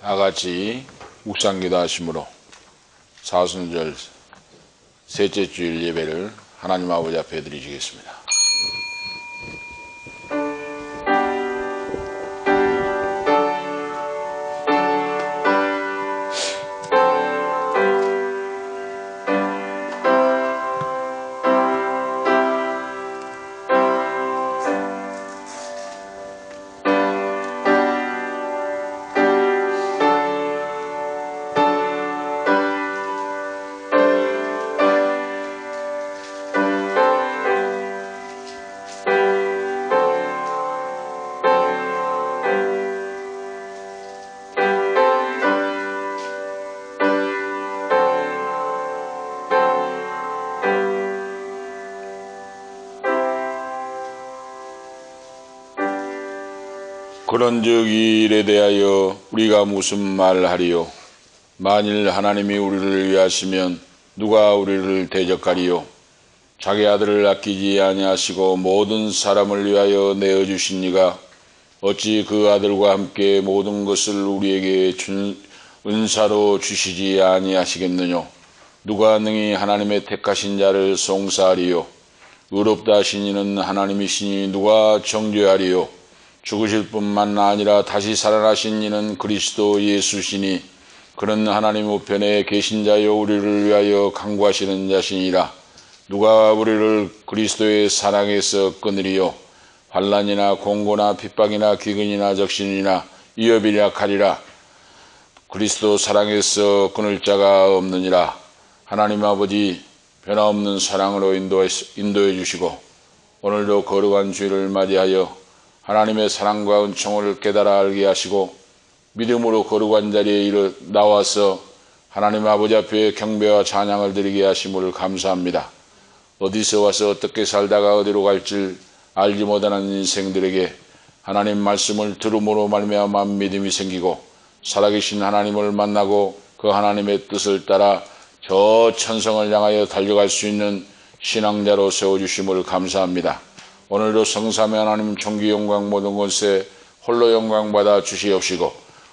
다같이 묵상기도 하심으로 사순절 셋째 주일 예배를 하나님 아버지 앞에 드리시겠습니다. 그런즉 이 일에 대하여 우리가 무슨 말하리요? 만일 하나님이 우리를 위하시면 누가 우리를 대적하리요? 자기 아들을 아끼지 아니하시고 모든 사람을 위하여 내어주신 이가 어찌 그 아들과 함께 모든 것을 우리에게 은사로 주시지 아니하시겠느냐? 누가 능히 하나님의 택하신 자를 송사하리요? 의롭다 하신 이는 하나님이시니 누가 정죄하리요? 죽으실 뿐만 아니라 다시 살아나신 이는 그리스도 예수시니 그는 하나님 우편에 계신 자여 우리를 위하여 간구하시는 자시니라. 누가 우리를 그리스도의 사랑에서 끊으리요? 환난이나 공고나 핍박이나 기근이나 적신이나 위협이라 하리라. 그리스도 사랑에서 끊을 자가 없느니라. 하나님 아버지 변화없는 사랑으로 인도해 주시고 오늘도 거룩한 주일을 맞이하여 하나님의 사랑과 은총을 깨달아 알게 하시고 믿음으로 거룩한 자리에 나와서 하나님 아버지 앞에 경배와 찬양을 드리게 하심을 감사합니다. 어디서 와서 어떻게 살다가 어디로 갈지 알지 못하는 인생들에게 하나님 말씀을 들음으로 말미암아 믿음이 생기고 살아계신 하나님을 만나고 그 하나님의 뜻을 따라 저 천성을 향하여 달려갈 수 있는 신앙자로 세워주심을 감사합니다. 오늘도 성삼위 하나님 존귀 영광 모든 것에 홀로 영광 받아 주시옵시고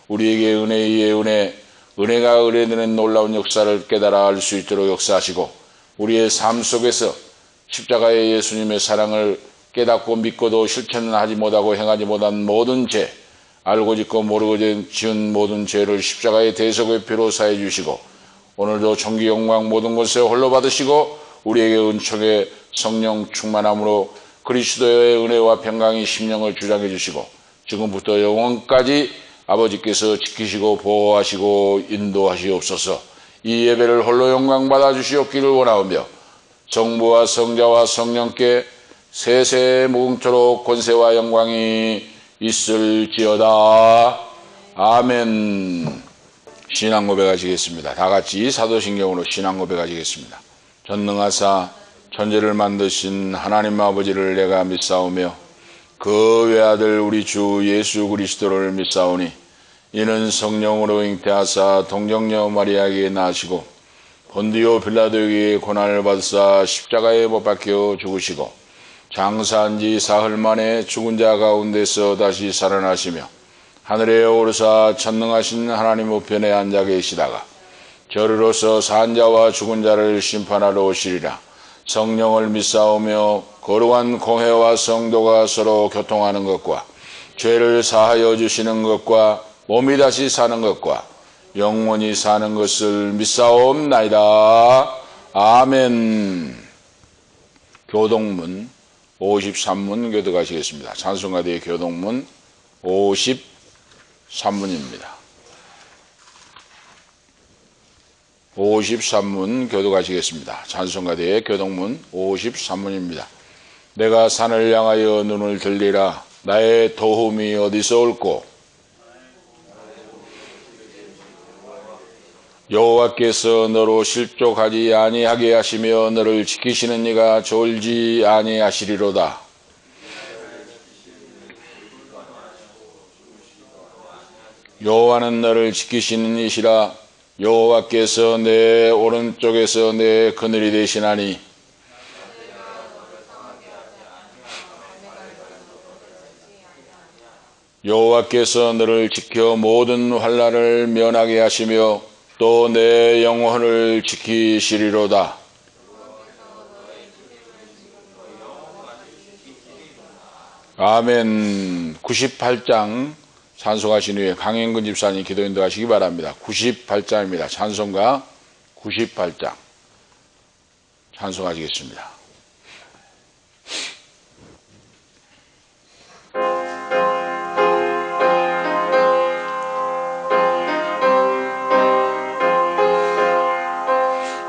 우리에게 은혜 위에 은혜가 은혜되는 놀라운 역사를 깨달아 알 수 있도록 역사하시고 우리의 삶 속에서 십자가의 예수님의 사랑을 깨닫고 믿고도 실천하지 못하고 행하지 못한 모든 죄, 알고 짓고 모르고 지은 모든 죄를 십자가의 대속의 피로 사해 주시고 오늘도 존귀 영광 모든 것에 홀로 받으시고 우리에게 은총의 성령 충만함으로 그리스도의 은혜와 평강이 심령을 주장해 주시고 지금부터 영원까지 아버지께서 지키시고 보호하시고 인도하시옵소서. 이 예배를 홀로 영광 받아 주시옵기를 원하오며 성부와 성자와 성령께 세세 무궁토록 권세와 영광이 있을지어다. 아멘. 신앙 고백하시겠습니다. 다같이 사도신경으로 신앙 고백하시겠습니다. 전능하사 천지를 만드신 하나님 아버지를 내가 믿사오며 그 외아들 우리 주 예수 그리스도를 믿사오니 이는 성령으로 잉태하사 동정녀 마리아에게 나시고 본디오 빌라도에게 고난을 받으사 십자가에 못 박혀 죽으시고 장사한 지 사흘 만에 죽은 자 가운데서 다시 살아나시며 하늘에 오르사 전능하신 하나님 우편에 앉아 계시다가 저리로서 산 자와 죽은 자를 심판하러 오시리라. 성령을 믿사오며 거룩한 공회와 성도가 서로 교통하는 것과 죄를 사하여 주시는 것과 몸이 다시 사는 것과 영원히 사는 것을 믿사옵나이다. 아멘. 교동문 53문 교독하시겠습니다. 찬송가대의 교동문 53문입니다. 53문 교독하시겠습니다. 찬송가대의 교동문 53문입니다. 내가 산을 향하여 눈을 들리라. 나의 도움이 어디서 올꼬? 여호와께서 너로 실족하지 아니하게 하시며 너를 지키시는 이가 졸지 아니하시리로다. 여호와는 너를 지키시는 이시라. 여호와께서 내 오른쪽에서 내 그늘이 되시나니 여호와께서 너를 지켜 모든 환난을 면하게 하시며 또 내 영혼을 지키시리로다. 아멘. 98장 찬송하신 후에 강행근 집사님 기도 인도하시기 바랍니다. 98장입니다. 찬송가 98장 찬송하시겠습니다.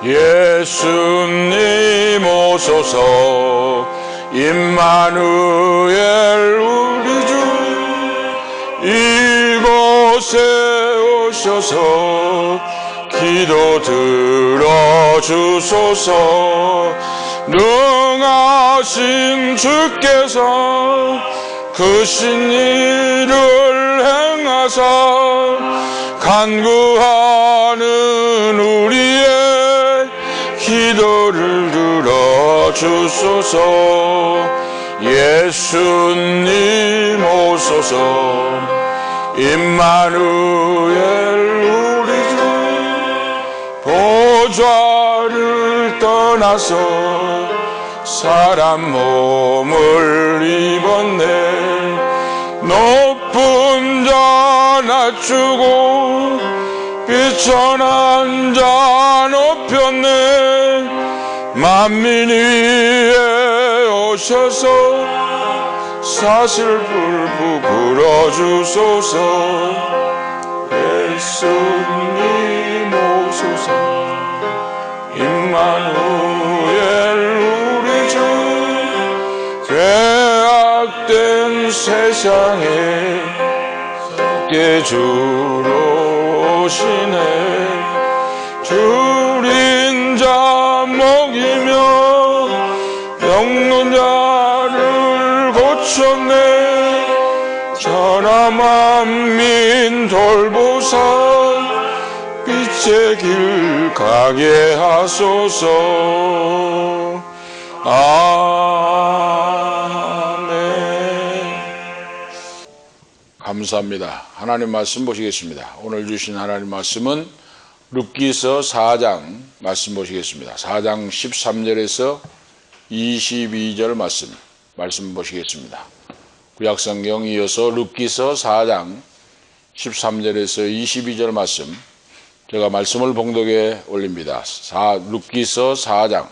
예수님 오소서 임마누엘 우리 주 이곳에 오셔서 기도 들어주소서. 능하신 주께서 크신 일을 행하사 간구하는 우리의 기도를 들어주소서. 예수님 오소서 임마누엘 우리 주 보좌를 떠나서 사람 몸을 입었네. 높은 자 낮추고 비천한 자 높였네. 만민 위에 오셔서 사슬불 불어주소서. 예수님 오소서 임마누엘 우리 주 죄악된 세상에 깨주러 오시네. 줄인 자 먹이며 병든 자를 고쳤네. 천하 만민 돌보사 빛의 길 가게 하소서. 아멘. 감사합니다. 하나님 말씀 보시겠습니다. 오늘 주신 하나님 말씀은 룻기서 4장 말씀 보시겠습니다. 4장 13절에서 22절 말씀 보시겠습니다. 구약성경 이어서 룻기서 4장 13절에서 22절 말씀, 제가 말씀을 봉독에 올립니다. 룻기서 4장,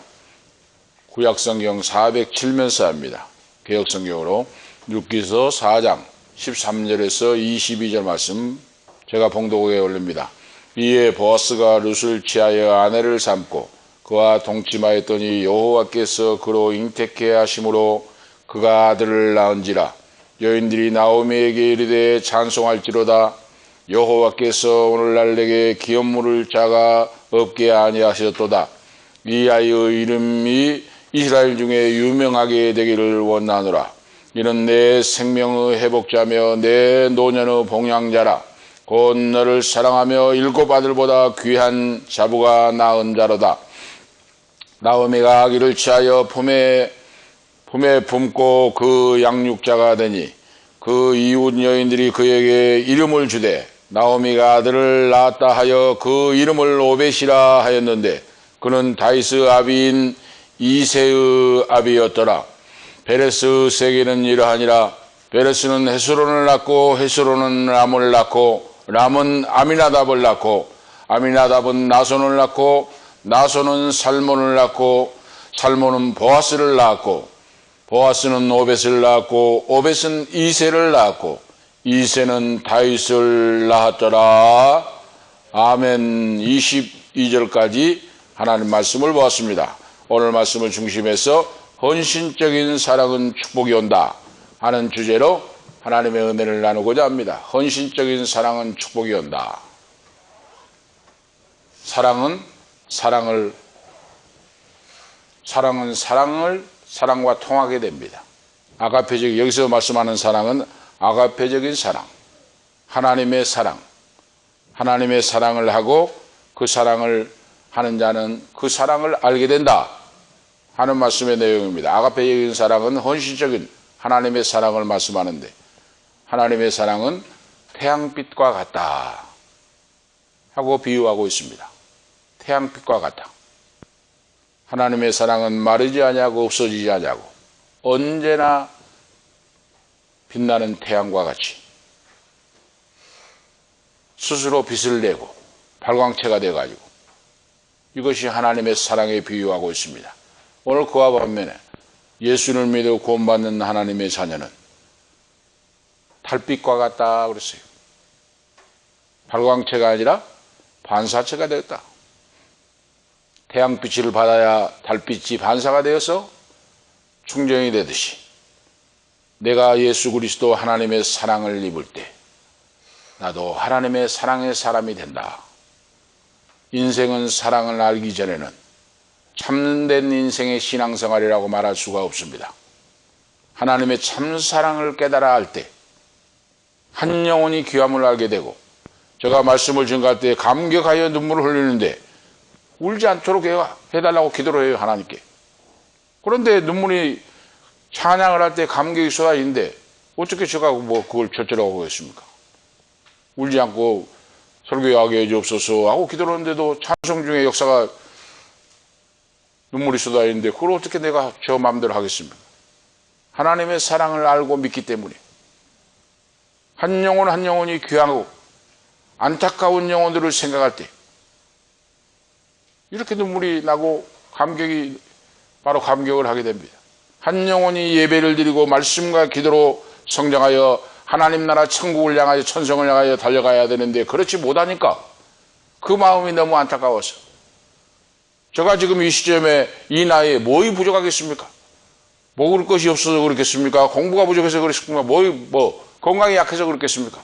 구약성경 407면서입니다. 개역성경으로 룻기서 4장 13절에서 22절 말씀 제가 봉독에 올립니다. 이에 보아스가 룻을 취하여 아내를 삼고 그와 동침하였더니 여호와께서 그로 잉태케 하심으로 그가 아들을 낳은지라. 여인들이 나오미에게 이르되 찬송할지로다. 여호와께서 오늘날 내게 기업물을 자가 없게 아니하셨도다. 이 아이의 이름이 이스라엘 중에 유명하게 되기를 원하노라. 이는 내 생명의 회복자며 내 노년의 봉양자라. 곧 너를 사랑하며 일곱 아들보다 귀한 자부가 낳은 자로다. 나오미가 아기를 취하여 품에 품고 그 양육자가 되니 그 이웃 여인들이 그에게 이름을 주되 나오미가 아들을 낳았다 하여 그 이름을 오벳이라 하였는데 그는 다윗의 아비인 이새의 아비였더라. 베레스의 세계는 이러하니라. 베레스는 헤스론을 낳고 헤스론은 람을 낳고 람은 아미나답을 낳고 아미나답은 나손을 낳고 나손은 살몬을 낳고 살몬은 보아스를 낳았고 보아스는 오벳을 낳았고 오벳은 이새를 낳았고 이새는 다윗을 낳았더라. 아멘. 22절까지 하나님 말씀을 보았습니다. 오늘 말씀을 중심해서 헌신적인 사랑은 축복이 온다 하는 주제로 하나님의 은혜를 나누고자 합니다. 헌신적인 사랑은 축복이 온다. 사랑은 사랑과 통하게 됩니다. 아가페적, 여기서 말씀하는 사랑은 아가페적인 사랑, 하나님의 사랑을 하고 그 사랑을 하는 자는 그 사랑을 알게 된다 하는 말씀의 내용입니다. 아가페적인 사랑은 헌신적인 하나님의 사랑을 말씀하는데 하나님의 사랑은 태양빛과 같다 하고 비유하고 있습니다. 태양빛과 같다. 하나님의 사랑은 마르지 아니하고 없어지지 아니하고 언제나 빛나는 태양과 같이 스스로 빛을 내고 발광체가 되어가지고 이것이 하나님의 사랑에 비유하고 있습니다. 오늘 그와 반면에 예수를 믿어 구원받는 하나님의 자녀는 달빛과 같다 그랬어요. 발광체가 아니라 반사체가 되었다. 태양빛을 받아야 달빛이 반사가 되어서 충전이 되듯이 내가 예수 그리스도 하나님의 사랑을 입을 때 나도 하나님의 사랑의 사람이 된다. 인생은 사랑을 알기 전에는 참된 인생의 신앙생활이라고 말할 수가 없습니다. 하나님의 참사랑을 깨달아 알 때 한 영혼이 귀함을 알게 되고 제가 말씀을 증거할 때 감격하여 눈물을 흘리는데 울지 않도록 해달라고 기도를 해요, 하나님께. 그런데 눈물이 찬양을 할 때 감격이 쏟아지는데 어떻게 제가 그걸 저쩌라고 하겠습니까? 울지 않고 설교하게 해주옵소서 하고 기도를 하는데도 찬송 중에 역사가 눈물이 쏟아지는데 그걸 어떻게 내가 저 마음대로 하겠습니까? 하나님의 사랑을 알고 믿기 때문에 한 영혼 한 영혼이 귀하고 안타까운 영혼들을 생각할 때 이렇게 눈물이 나고 바로 감격을 하게 됩니다. 한 영혼이 예배를 드리고 말씀과 기도로 성장하여 하나님 나라 천국을 향하여 천성을 향하여 달려가야 되는데 그렇지 못하니까 그 마음이 너무 안타까워서 제가 지금 이 시점에 이 나이에 뭐이 부족하겠습니까? 먹을 것이 없어서 그렇겠습니까? 공부가 부족해서 그렇겠습니까? 건강이 약해서 그렇겠습니까?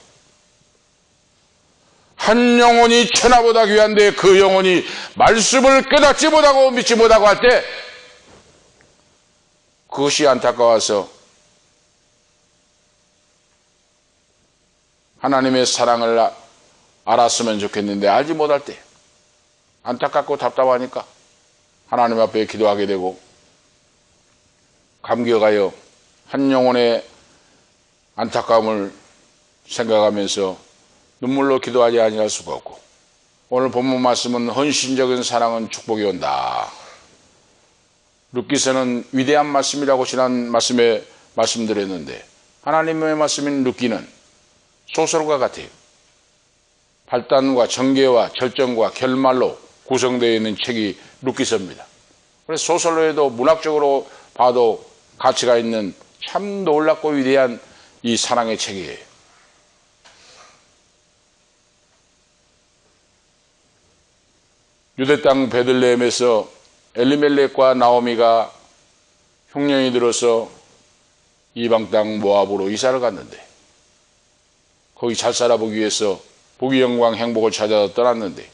한 영혼이 천하보다 귀한데 그 영혼이 말씀을 깨닫지 못하고 믿지 못하고 할 때 그것이 안타까워서 하나님의 사랑을 알았으면 좋겠는데 알지 못할 때 안타깝고 답답하니까 하나님 앞에 기도하게 되고 감격하여 한 영혼의 안타까움을 생각하면서 눈물로 기도하지 아니할 수가 없고 오늘 본문 말씀은 헌신적인 사랑은 축복이 온다. 룻기서는 위대한 말씀이라고 지난 말씀에 말씀드렸는데 하나님의 말씀인 룻기는 소설과 같아요. 발단과 전개와 절정과 결말로 구성되어 있는 책이 룻기서입니다. 그래서 소설로 해도 문학적으로 봐도 가치가 있는 참 놀랍고 위대한 이 사랑의 책이에요. 유대 땅 베들레헴에서 엘리멜렉과 나오미가 흉년이 들어서 이방 땅 모압으로 이사를 갔는데 거기 잘 살아보기 위해서 복이 영광 행복을 찾아 떠났는데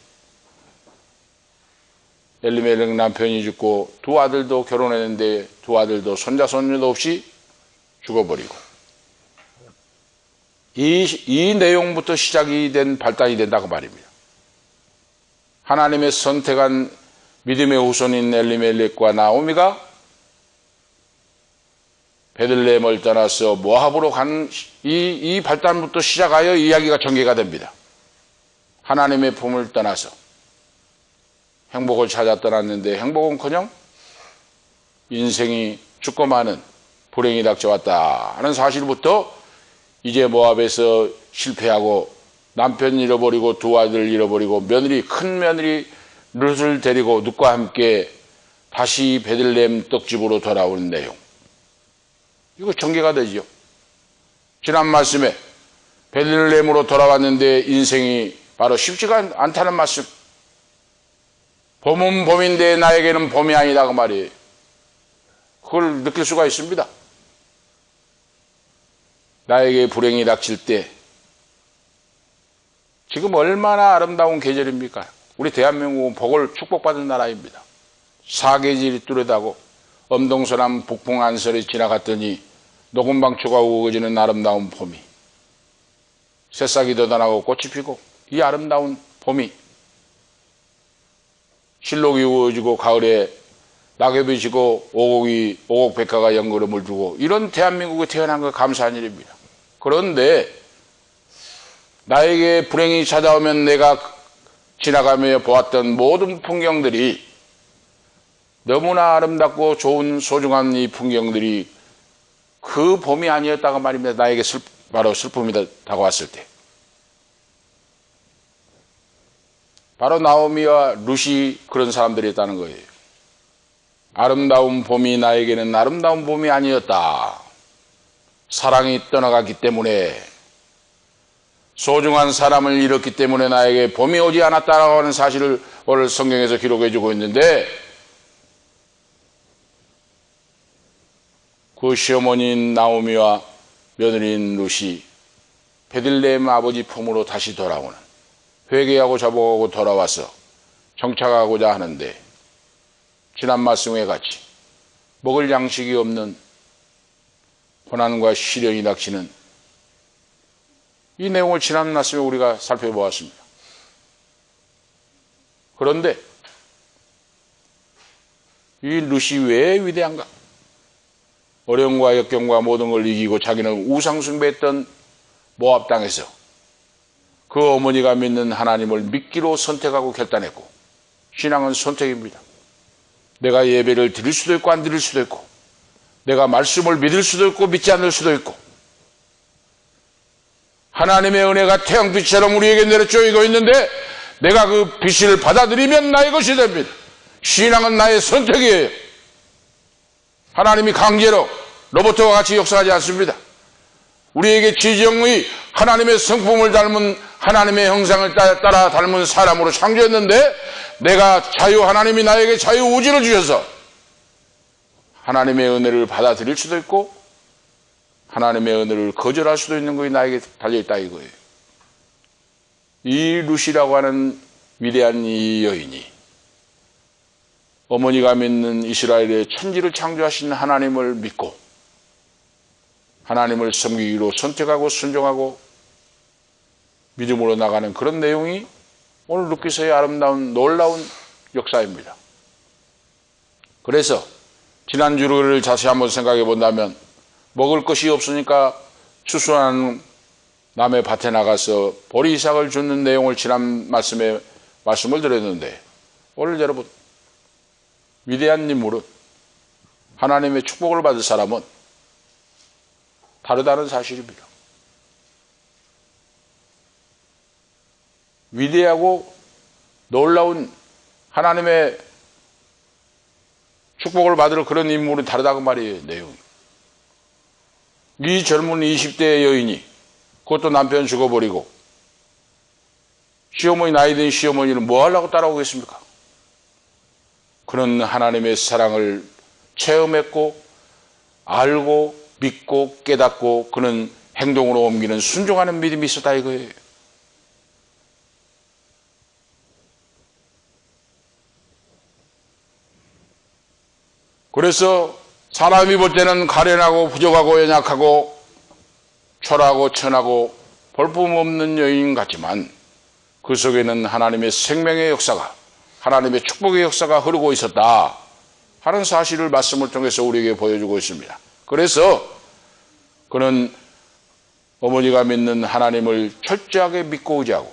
엘리멜렉 남편이 죽고 두 아들도 결혼했는데 두 아들도 손자 손녀도 없이 죽어버리고 이 내용부터 시작이 된 발단이 된다고 말입니다. 하나님의 선택한 믿음의 후손인 엘리멜렉과 나오미가 베들레헴을 떠나서 모압으로 간 이 발단부터 시작하여 이야기가 전개가 됩니다. 하나님의 품을 떠나서 행복을 찾아 떠났는데 행복은커녕 인생이 죽고 마는 불행이 닥쳐왔다 하는 사실부터 이제 모압에서 실패하고 남편 잃어버리고 두 아들 잃어버리고 큰 며느리 룻을 데리고 룻과 함께 다시 베들레헴 떡집으로 돌아오는 내용. 이거 전개가 되죠. 지난 말씀에 베들레헴으로 돌아왔는데 인생이 바로 쉽지가 않다는 말씀. 봄은 봄인데 나에게는 봄이 아니다 그 말이에요. 그걸 느낄 수가 있습니다. 나에게 불행이 닥칠 때 지금 얼마나 아름다운 계절입니까? 우리 대한민국은 복을 축복받은 나라입니다. 사계절이 뚜렷하고 엄동설암 북풍 안설이 지나갔더니 녹음방초가 우거지는 아름다운 봄이 새싹이 돋아나고 꽃이 피고 이 아름다운 봄이 실록이 우거지고 가을에 낙엽이 지고 오곡백화가 연걸음을 주고 이런 대한민국에 태어난 거 감사한 일입니다. 그런데 나에게 불행이 찾아오면 내가 지나가며 보았던 모든 풍경들이 너무나 아름답고 좋은 소중한 이 풍경들이 그 봄이 아니었다고 말입니다. 나에게 바로 슬픔이 다가왔을 때. 바로 나오미와 룻이 그런 사람들이었다는 거예요. 아름다운 봄이 나에게는 아름다운 봄이 아니었다. 사랑이 떠나갔기 때문에, 소중한 사람을 잃었기 때문에 나에게 봄이 오지 않았다라고 하는 사실을 오늘 성경에서 기록해 주고 있는데, 그 시어머니인 나오미와 며느리인 룻이 베들레헴 아버지 품으로 다시 돌아오는, 회개하고 자복하고 돌아와서 정착하고자 하는데, 지난 말씀에 같이 먹을 양식이 없는 고난과 시련이 닥치는 이 내용을 지난 말씀에 우리가 살펴보았습니다. 그런데 이 룻이 왜 위대한가? 어려움과 역경과 모든 걸 이기고 자기는 우상 숭배했던 모압 땅에서 그 어머니가 믿는 하나님을 믿기로 선택하고 결단했고, 신앙은 선택입니다. 내가 예배를 드릴 수도 있고 안 드릴 수도 있고, 내가 말씀을 믿을 수도 있고 믿지 않을 수도 있고, 하나님의 은혜가 태양빛처럼 우리에게 내려쪼이고 있는데 내가 그 빛을 받아들이면 나의 것이 됩니다. 신앙은 나의 선택이에요. 하나님이 강제로 로봇과 같이 역사하지 않습니다. 우리에게 지정의 하나님의 성품을 닮은, 하나님의 형상을 따라 닮은 사람으로 창조했는데, 내가 하나님이 나에게 자유의지를 주셔서 하나님의 은혜를 받아들일 수도 있고 하나님의 은혜를 거절할 수도 있는 것이 나에게 달려있다 이거예요. 이 룻이라고 하는 위대한 이 여인이 어머니가 믿는 이스라엘의 천지를 창조하신 하나님을 믿고 하나님을 섬기기로 선택하고 순종하고 믿음으로 나가는 그런 내용이 오늘 룻기서의 아름다운 놀라운 역사입니다. 그래서 지난주를 다시 한번 생각해 본다면, 먹을 것이 없으니까 추수하는 남의 밭에 나가서 보리삭을 줍는 내용을 지난 말씀에 말씀을 드렸는데, 오늘 여러분, 위대한 인물은, 하나님의 축복을 받을 사람은 다르다는 사실입니다. 위대하고 놀라운 하나님의 축복을 받을 그런 인물은 다르다고 말이에요, 내용이. 이 젊은 20대 여인이, 그것도 남편 죽어버리고, 시어머니, 나이 든 시어머니는 뭐 하려고 따라오겠습니까? 그는 하나님의 사랑을 체험했고, 알고, 믿고, 깨닫고, 그는 행동으로 옮기는 순종하는 믿음이 있었다 이거예요. 그래서 사람이 볼 때는 가련하고 부족하고 연약하고 초라하고 천하고 볼품없는 여인 같지만 그 속에는 하나님의 생명의 역사가, 하나님의 축복의 역사가 흐르고 있었다 하는 사실을 말씀을 통해서 우리에게 보여주고 있습니다. 그래서 그는 어머니가 믿는 하나님을 철저하게 믿고 의지하고,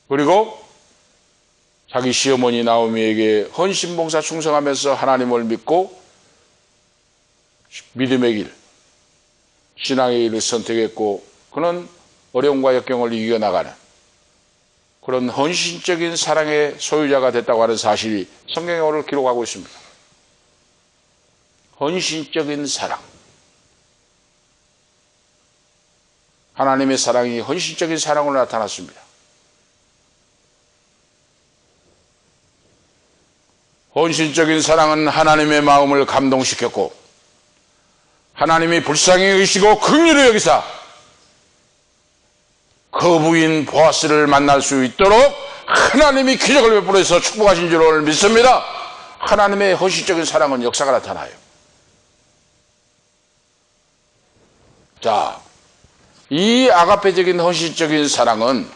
그리고 자기 시어머니 나오미에게 헌신봉사 충성하면서 하나님을 믿고 믿음의 길, 신앙의 길을 선택했고, 그는 어려움과 역경을 이겨나가는 그런 헌신적인 사랑의 소유자가 됐다고 하는 사실이 성경에 오늘 기록하고 있습니다. 헌신적인 사랑. 하나님의 사랑이 헌신적인 사랑으로 나타났습니다. 헌신적인 사랑은 하나님의 마음을 감동시켰고, 하나님이 불쌍히 여기시고 긍휼히 여기사 그 부인 보아스를 만날 수 있도록 하나님이 기적을 베풀어서 축복하신 줄 오늘 믿습니다. 하나님의 헌신적인 사랑은 역사가 나타나요. 자, 이 아가페적인 헌신적인 사랑은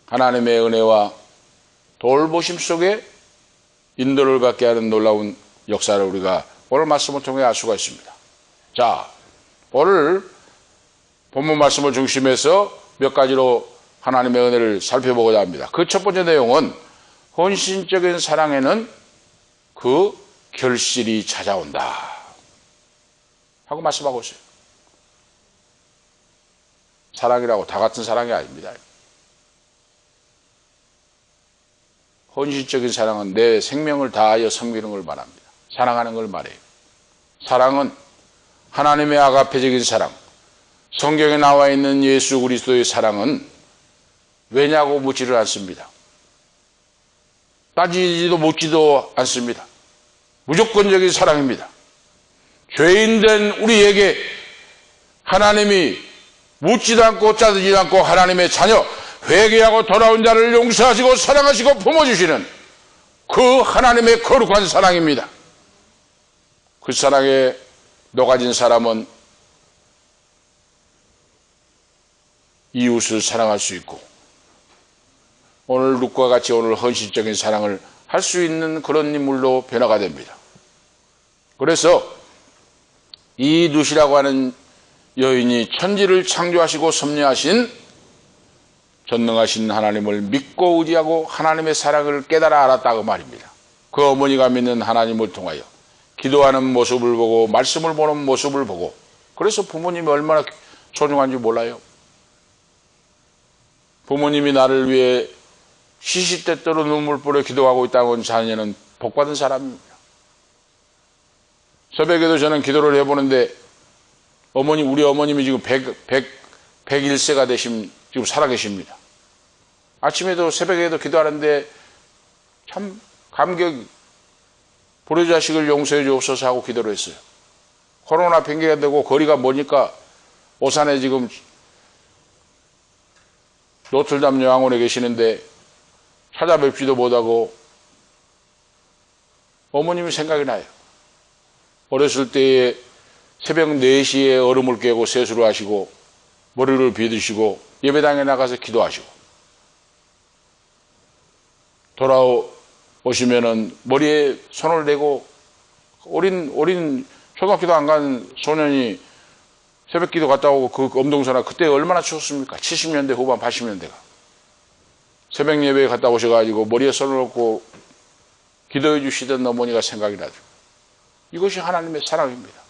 하나님의 은혜와 돌보심 속에 인도를 갖게 하는 놀라운 역사를 우리가 오늘 말씀을 통해 알 수가 있습니다. 자, 오늘 본문 말씀을 중심해서 몇 가지로 하나님의 은혜를 살펴보고자 합니다. 그 첫 번째 내용은 헌신적인 사랑에는 그 결실이 찾아온다 하고 말씀하고 있어요. 사랑이라고 다 같은 사랑이 아닙니다. 헌신적인 사랑은 내 생명을 다하여 섬기는 걸 말합니다. 사랑하는 걸 말해요. 사랑은 하나님의 아가페적인 사랑, 성경에 나와 있는 예수 그리스도의 사랑은 왜냐고 묻지를 않습니다. 따지지도 묻지도 않습니다. 무조건적인 사랑입니다. 죄인된 우리에게 하나님이 묻지도 않고 따지지도 않고 하나님의 자녀, 회개하고 돌아온 자를 용서하시고 사랑하시고 품어주시는 그 하나님의 거룩한 사랑입니다. 그 사랑에 녹아진 사람은 이웃을 사랑할 수 있고 오늘 룻과 같이 오늘 헌신적인 사랑을 할 수 있는 그런 인물로 변화가 됩니다. 그래서 이 룻이라고 하는 여인이 천지를 창조하시고 섭리하신 전능하신 하나님을 믿고 의지하고 하나님의 사랑을 깨달아 알았다고 말입니다. 그 어머니가 믿는 하나님을 통하여 기도하는 모습을 보고 말씀을 보는 모습을 보고 그래서 부모님이 얼마나 소중한지 몰라요. 부모님이 나를 위해 시시때때로 눈물 뿌려 기도하고 있다는 자녀는 복받은 사람입니다. 새벽에도 저는 기도를 해보는데 우리 어머님이 지금 101세가 되신 지금 살아계십니다. 아침에도 새벽에도 기도하는데 참 감격이 불효자식을 용서해 주옵소서 하고 기도를 했어요. 코로나 핑계가 되고 거리가 머니까 오산에 지금 노틀담 요양원에 계시는데 찾아뵙지도 못하고 어머님이 생각이 나요. 어렸을 때에 새벽 4시에 얼음을 깨고 세수를 하시고 머리를 빗으시고 예배당에 나가서 기도하시고 돌아오시면은 머리에 손을 대고 어린 초등학교도 안 간 소년이 새벽 기도 갔다 오고 그 엄동선화 그때 얼마나 추웠습니까? 70년대 후반 80년대가 새벽 예배에 갔다 오셔가지고 머리에 손을 얹고 기도해 주시던 어머니가 생각이 나죠. 이것이 하나님의 사랑입니다.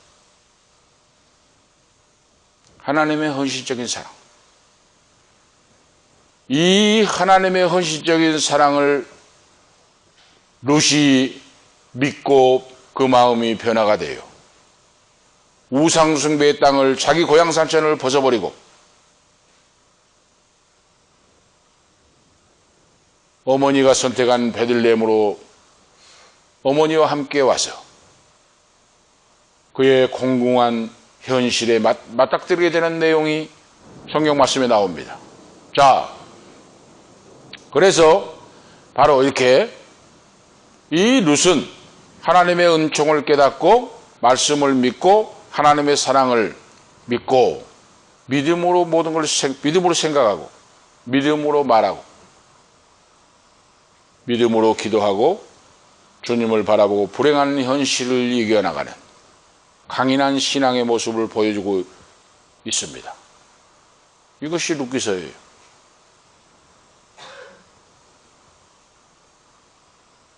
하나님의 헌신적인 사랑. 이 하나님의 헌신적인 사랑을 룻이 믿고 그 마음이 변화가 돼요. 우상숭배의 땅을 자기 고향 산천을 벗어버리고 어머니가 선택한 베들레헴으로 어머니와 함께 와서 그의 공공한 현실에 맞닥뜨리게 되는 내용이 성경 말씀에 나옵니다. 자, 그래서 바로 이렇게 이 룻은 하나님의 은총을 깨닫고 말씀을 믿고 하나님의 사랑을 믿고 믿음으로 모든 걸 믿음으로 생각하고 믿음으로 말하고 믿음으로 기도하고 주님을 바라보고 불행한 현실을 이겨나가는 강인한 신앙의 모습을 보여주고 있습니다. 이것이 룻기서예요.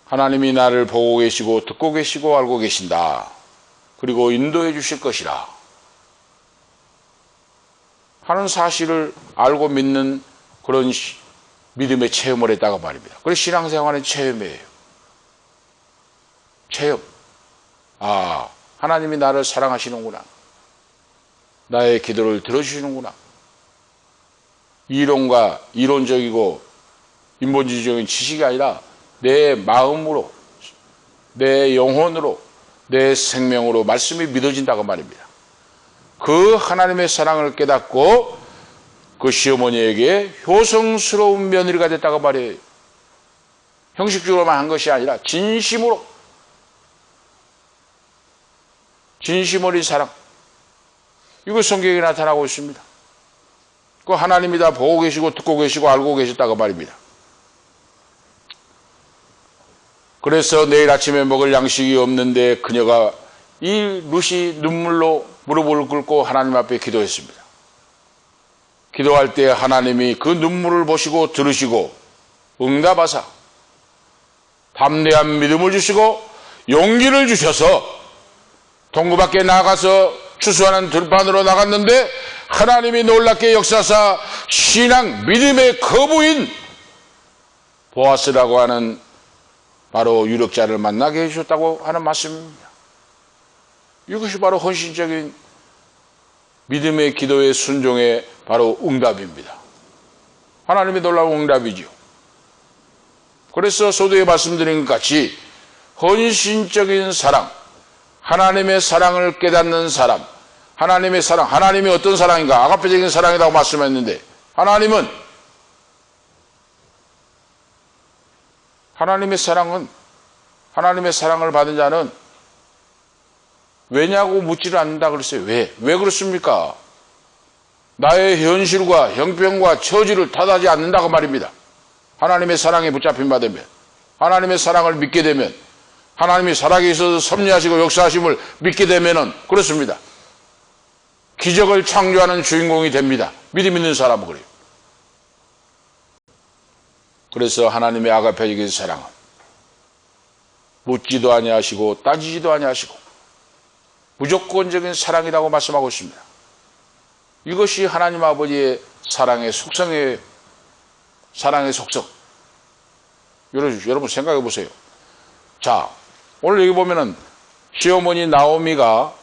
하나님이 나를 보고 계시고 듣고 계시고 알고 계신다. 그리고 인도해 주실 것이라 하는 사실을 알고 믿는 그런 믿음의 체험을 했다고 말입니다. 그래서 신앙생활은 체험이에요. 체험. 아, 하나님이 나를 사랑하시는구나. 나의 기도를 들어주시는구나. 이론적이고 인본주의적인 지식이 아니라 내 마음으로, 내 영혼으로, 내 생명으로 말씀이 믿어진다고 말입니다. 그 하나님의 사랑을 깨닫고 그 시어머니에게 효성스러운 며느리가 됐다고 말해요. 형식적으로만 한 것이 아니라 진심으로, 진심 어린 사랑. 이거 성경에 나타나고 있습니다. 그 하나님이 다 보고 계시고 듣고 계시고 알고 계셨다고 말입니다. 그래서 내일 아침에 먹을 양식이 없는데 그녀가 이 룻이 눈물로 무릎을 꿇고 하나님 앞에 기도했습니다. 기도할 때 하나님이 그 눈물을 보시고 들으시고 응답하사 담대한 믿음을 주시고 용기를 주셔서 동구 밖에 나가서 추수하는 들판으로 나갔는데 하나님이 놀랍게 역사하사 신앙 믿음의 거부인 보아스라고 하는 바로 유력자를 만나게 해주셨다고 하는 말씀입니다. 이것이 바로 헌신적인 믿음의 기도의 순종의 바로 응답입니다. 하나님의 놀라운 응답이죠. 그래서 소두에 말씀드린 것 같이 헌신적인 사랑, 하나님의 사랑을 깨닫는 사람, 하나님의 사랑, 하나님이 어떤 사랑인가? 아가페적인 사랑이라고 말씀했는데 하나님의 사랑을 받은 자는 왜냐고 묻지를 않는다 그랬어요. 왜 그렇습니까? 나의 현실과 형편과 처지를 탓하지 않는다고 말입니다. 하나님의 사랑에 붙잡힌 바 되면, 하나님의 사랑을 믿게 되면, 하나님이 살아계셔서 섭리하시고 역사하심을 믿게 되면은 그렇습니다. 기적을 창조하는 주인공이 됩니다. 믿음 있는 사람은 그래요. 그래서 하나님의 아가페적인 사랑은 묻지도 아니하시고 따지지도 아니하시고 무조건적인 사랑이라고 말씀하고 있습니다. 이것이 하나님 아버지의 사랑의 속성이에요. 사랑의 속성. 여러분 생각해 보세요. 자, 오늘 여기 보면은 시어머니 나오미가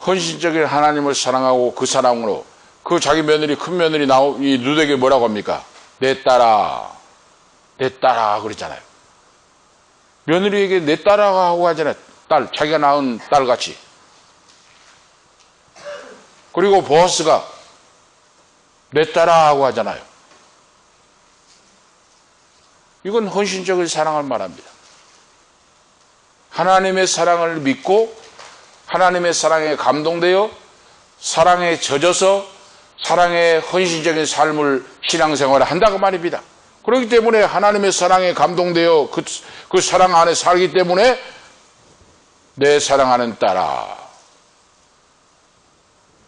헌신적인 하나님을 사랑하고 그 사랑으로 그 자기 며느리 큰 며느리 이 룻에게 뭐라고 합니까? 내 딸아 그랬잖아요. 며느리에게 내 딸아하고 하잖아요. 딸, 자기가 낳은 딸같이. 그리고 보아스가 내 딸아하고 하잖아요. 이건 헌신적인 사랑을 말합니다. 하나님의 사랑을 믿고 하나님의 사랑에 감동되어 사랑에 젖어서 사랑의 헌신적인 삶을 신앙생활을 한다고 말입니다. 그렇기 때문에 하나님의 사랑에 감동되어 그 사랑 안에 살기 때문에 내 사랑하는 딸아,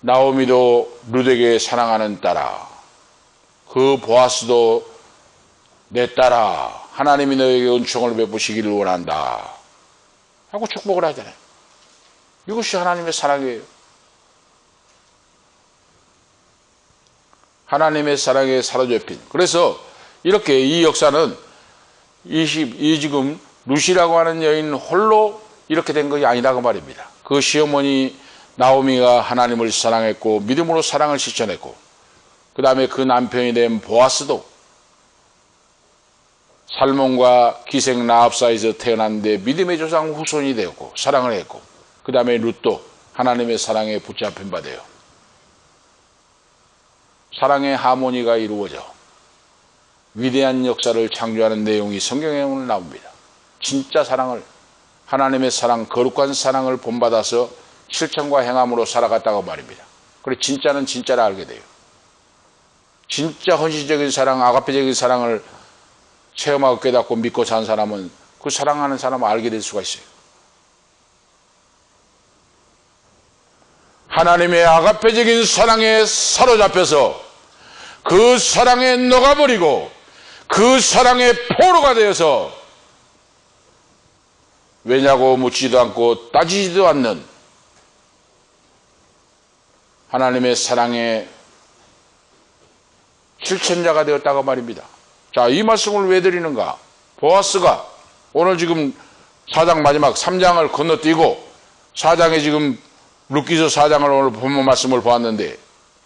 나오미도 룻에게 사랑하는 딸아, 그 보아스도 내 딸아, 하나님이 너에게 은총을 베푸시기를 원한다 하고 축복을 하잖아요. 이것이 하나님의 사랑이에요. 하나님의 사랑에 사로잡힌. 그래서 이렇게 이 역사는 지금 룻이라고 하는 여인 홀로 이렇게 된 것이 아니라고 말입니다. 그 시어머니 나오미가 하나님을 사랑했고 믿음으로 사랑을 실천했고 그 다음에 그 남편이 된 보아스도 살몬과 기생 라합 사이에서 태어났는데 믿음의 조상 후손이 되었고 사랑을 했고 그 다음에 룻도 하나님의 사랑에 붙잡힌 바 되어 사랑의 하모니가 이루어져 위대한 역사를 창조하는 내용이 성경에 오늘 나옵니다. 진짜 사랑을, 하나님의 사랑, 거룩한 사랑을 본받아서 실천과 행함으로 살아갔다고 말입니다. 그래 진짜는 진짜를 알게 돼요. 진짜 헌신적인 사랑, 아가페적인 사랑을 체험하고 깨닫고 믿고 산 사람은 그 사랑하는 사람을 알게 될 수가 있어요. 하나님의 아가페적인 사랑에 사로잡혀서 그 사랑에 녹아버리고 그 사랑의 포로가 되어서 왜냐고 묻지도 않고 따지지도 않는 하나님의 사랑의 실천자가 되었다고 말입니다. 자, 이 말씀을 왜 드리는가? 보아스가 오늘 지금 4장 마지막 3장을 건너뛰고 4장에 지금 룻기서 4장을 오늘 본문 말씀을 보았는데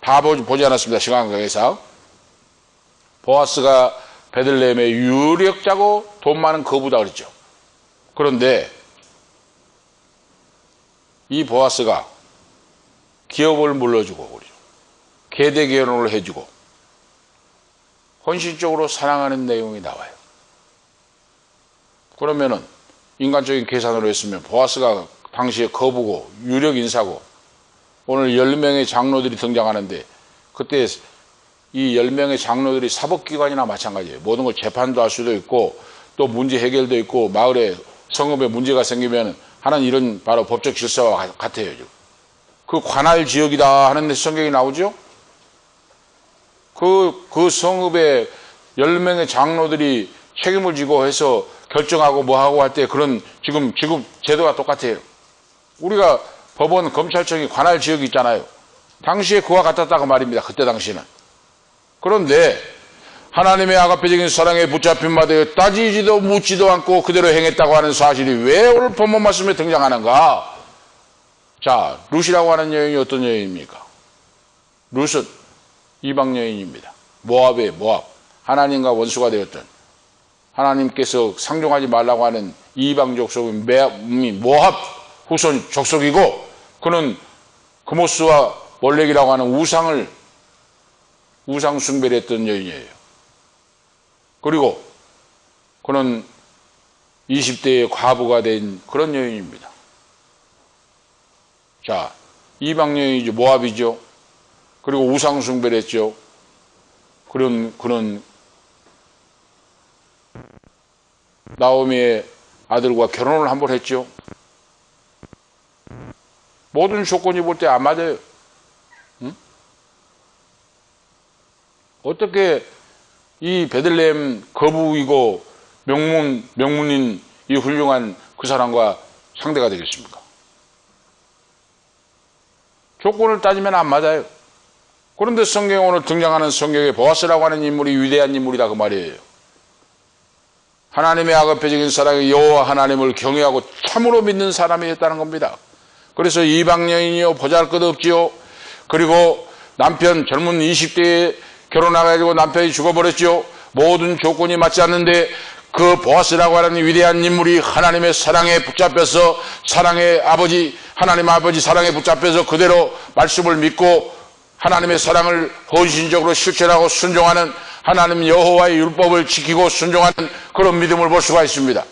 다 보지 않았습니다. 시간 관계상. 보아스가 베들레헴의 유력자고 돈 많은 거부다 그랬죠. 그런데 이 보아스가 기업을 물러주고 그러죠. 계대 결혼을 해주고 헌신적으로 사랑하는 내용이 나와요. 그러면은 인간적인 계산으로 했으면 보아스가 당시에 거부고 유력 인사고 오늘 10명의 장로들이 등장하는데 그때 이 10명의 장로들이 사법기관이나 마찬가지예요. 모든 걸 재판도 할 수도 있고 또 문제 해결도 있고 마을에 성읍에 문제가 생기면 하는 이런 바로 법적 질서와 같아요. 그 관할 지역이다 하는 성경이 나오죠. 그 성읍에 10명의 장로들이 책임을 지고 해서 결정하고 뭐하고 할 때 그런 지금 제도가 똑같아요. 우리가 법원, 검찰청이 관할 지역이 있잖아요. 당시에 그와 같았다고 말입니다. 그때 당시는. 그런데 하나님의 아가페적인 사랑에 붙잡힌 바 되어 따지지도 묻지도 않고 그대로 행했다고 하는 사실이 왜 오늘 본문 말씀에 등장하는가? 자, 룻이라고 하는 여인이 어떤 여인입니까? 룻은 이방 여인입니다. 모압이에요. 모압. 하나님과 원수가 되었던, 하나님께서 상종하지 말라고 하는 이방 족속인 모압 후손 족속이고, 그는 그모스와 몰렉이라고 하는 우상 숭배를 했던 여인이에요. 그리고 그는 20대의 과부가 된 그런 여인입니다. 자, 이방 여인이죠. 모압이죠. 그리고 우상 숭배를 했죠. 그는 나오미의 아들과 결혼을 한 번 했죠. 모든 조건이 볼 때 안 맞아요. 응? 어떻게 이 베들레헴 거부이고 명문인 이 훌륭한 그 사람과 상대가 되겠습니까? 조건을 따지면 안 맞아요. 그런데 성경에 오늘 등장하는 성경에 보아스라고 하는 인물이 위대한 인물이다 그 말이에요. 하나님의 아가페적인 사랑의 여호와 하나님을 경외하고 참으로 믿는 사람이었다는 겁니다. 그래서 이방 여인이요 보잘것없지요. 그리고 남편 젊은 20대에 결혼해가지고 남편이 죽어버렸죠. 모든 조건이 맞지 않는데 그 보아스라고 하는 위대한 인물이 하나님의 사랑에 붙잡혀서 사랑의 아버지, 하나님 아버지 사랑에 붙잡혀서 그대로 말씀을 믿고 하나님의 사랑을 헌신적으로 실천하고 순종하는 하나님 여호와의 율법을 지키고 순종하는 그런 믿음을 볼 수가 있습니다.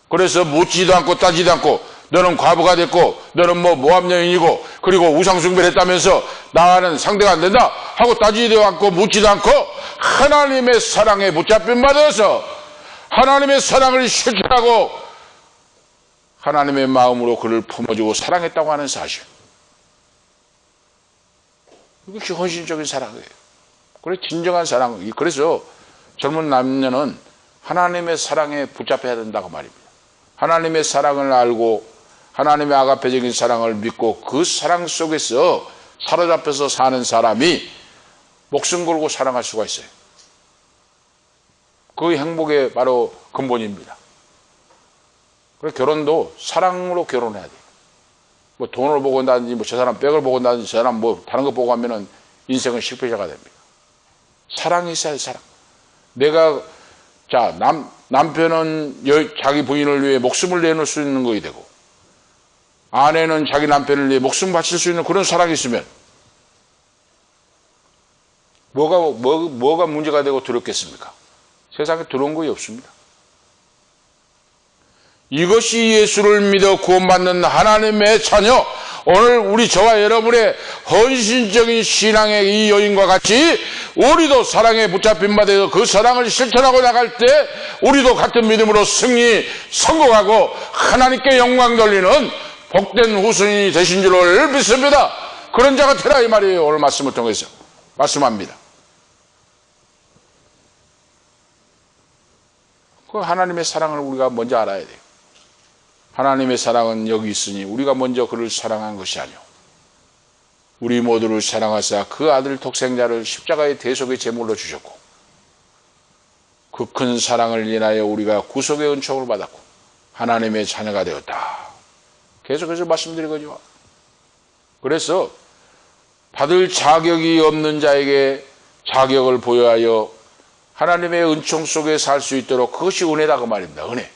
그래서 묻지도 않고 따지도 않고 너는 과부가 됐고 너는 모압 여인이고 그리고 우상숭배를 했다면서 나와는 상대가 안 된다 하고 따지지도 않고 묻지도 않고 하나님의 사랑에 붙잡힌 바 되어서 하나님의 사랑을 실천하고 하나님의 마음으로 그를 품어주고 사랑했다고 하는 사실. 이것이 헌신적인 사랑이에요. 그래 진정한 사랑. 그래서 젊은 남녀는 하나님의 사랑에 붙잡혀야 된다고 말입니다. 하나님의 사랑을 알고 하나님의 아가페적인 사랑을 믿고 그 사랑 속에서 사로잡혀서 사는 사람이 목숨 걸고 사랑할 수가 있어요. 그 행복의 바로 근본입니다. 그래서 결혼도 사랑으로 결혼해야 돼요. 뭐 돈을 보고 온다든지 저 사람 백을 보고 온다든지 저 사람 다른 거 보고 하면은 인생은 실패자가 됩니다. 사랑이 있어야 돼, 사랑. 남편은 자기 부인을 위해 목숨을 내놓을 수 있는 것이 되고 아내는 자기 남편을 위해 목숨 바칠 수 있는 그런 사랑이 있으면 뭐가 문제가 되고 두렵겠습니까? 세상에 두려운 것이 없습니다. 이것이 예수를 믿어 구원받는 하나님의 자녀, 오늘 우리 저와 여러분의 헌신적인 신앙의 이 여인과 같이 우리도 사랑에 붙잡힌 바 되어 그 사랑을 실천하고 나갈 때 우리도 같은 믿음으로 성공하고 하나님께 영광 돌리는 복된 후손이 되신 줄을 믿습니다. 그런 자가 되라 이 말이에요. 오늘 말씀을 통해서 말씀합니다. 그 하나님의 사랑을 우리가 먼저 알아야 돼요. 하나님의 사랑은 여기 있으니 우리가 먼저 그를 사랑한 것이 아니오. 우리 모두를 사랑하사 그 아들 독생자를 십자가의 대속의 제물로 주셨고 그 큰 사랑을 인하여 우리가 구속의 은총을 받았고 하나님의 자녀가 되었다. 계속해서 말씀드리거든요. 그래서 받을 자격이 없는 자에게 자격을 부여하여 하나님의 은총 속에 살 수 있도록 그것이 은혜다 그 말입니다. 은혜.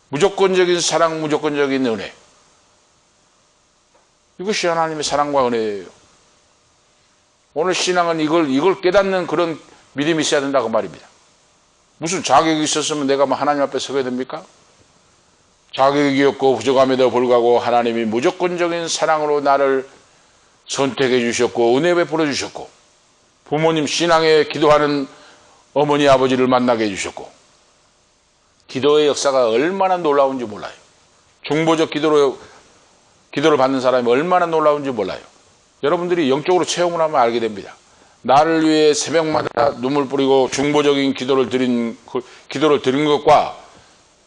무조건적인 사랑, 무조건적인 은혜. 이것이 하나님의 사랑과 은혜예요. 오늘 신앙은 이걸 깨닫는 그런 믿음이 있어야 된다고 말입니다. 무슨 자격이 있었으면 내가 하나님 앞에 서게 됩니까? 자격이 없고 부족함에도 불구하고 하나님이 무조건적인 사랑으로 나를 선택해 주셨고 은혜 베풀어 주셨고 부모님 신앙에 기도하는 어머니 아버지를 만나게 해주셨고 기도의 역사가 얼마나 놀라운지 몰라요. 중보적 기도를 받는 사람이 얼마나 놀라운지 몰라요. 여러분들이 영적으로 체험을 하면 알게 됩니다. 나를 위해 새벽마다 눈물 뿌리고 중보적인 기도를 드린 것과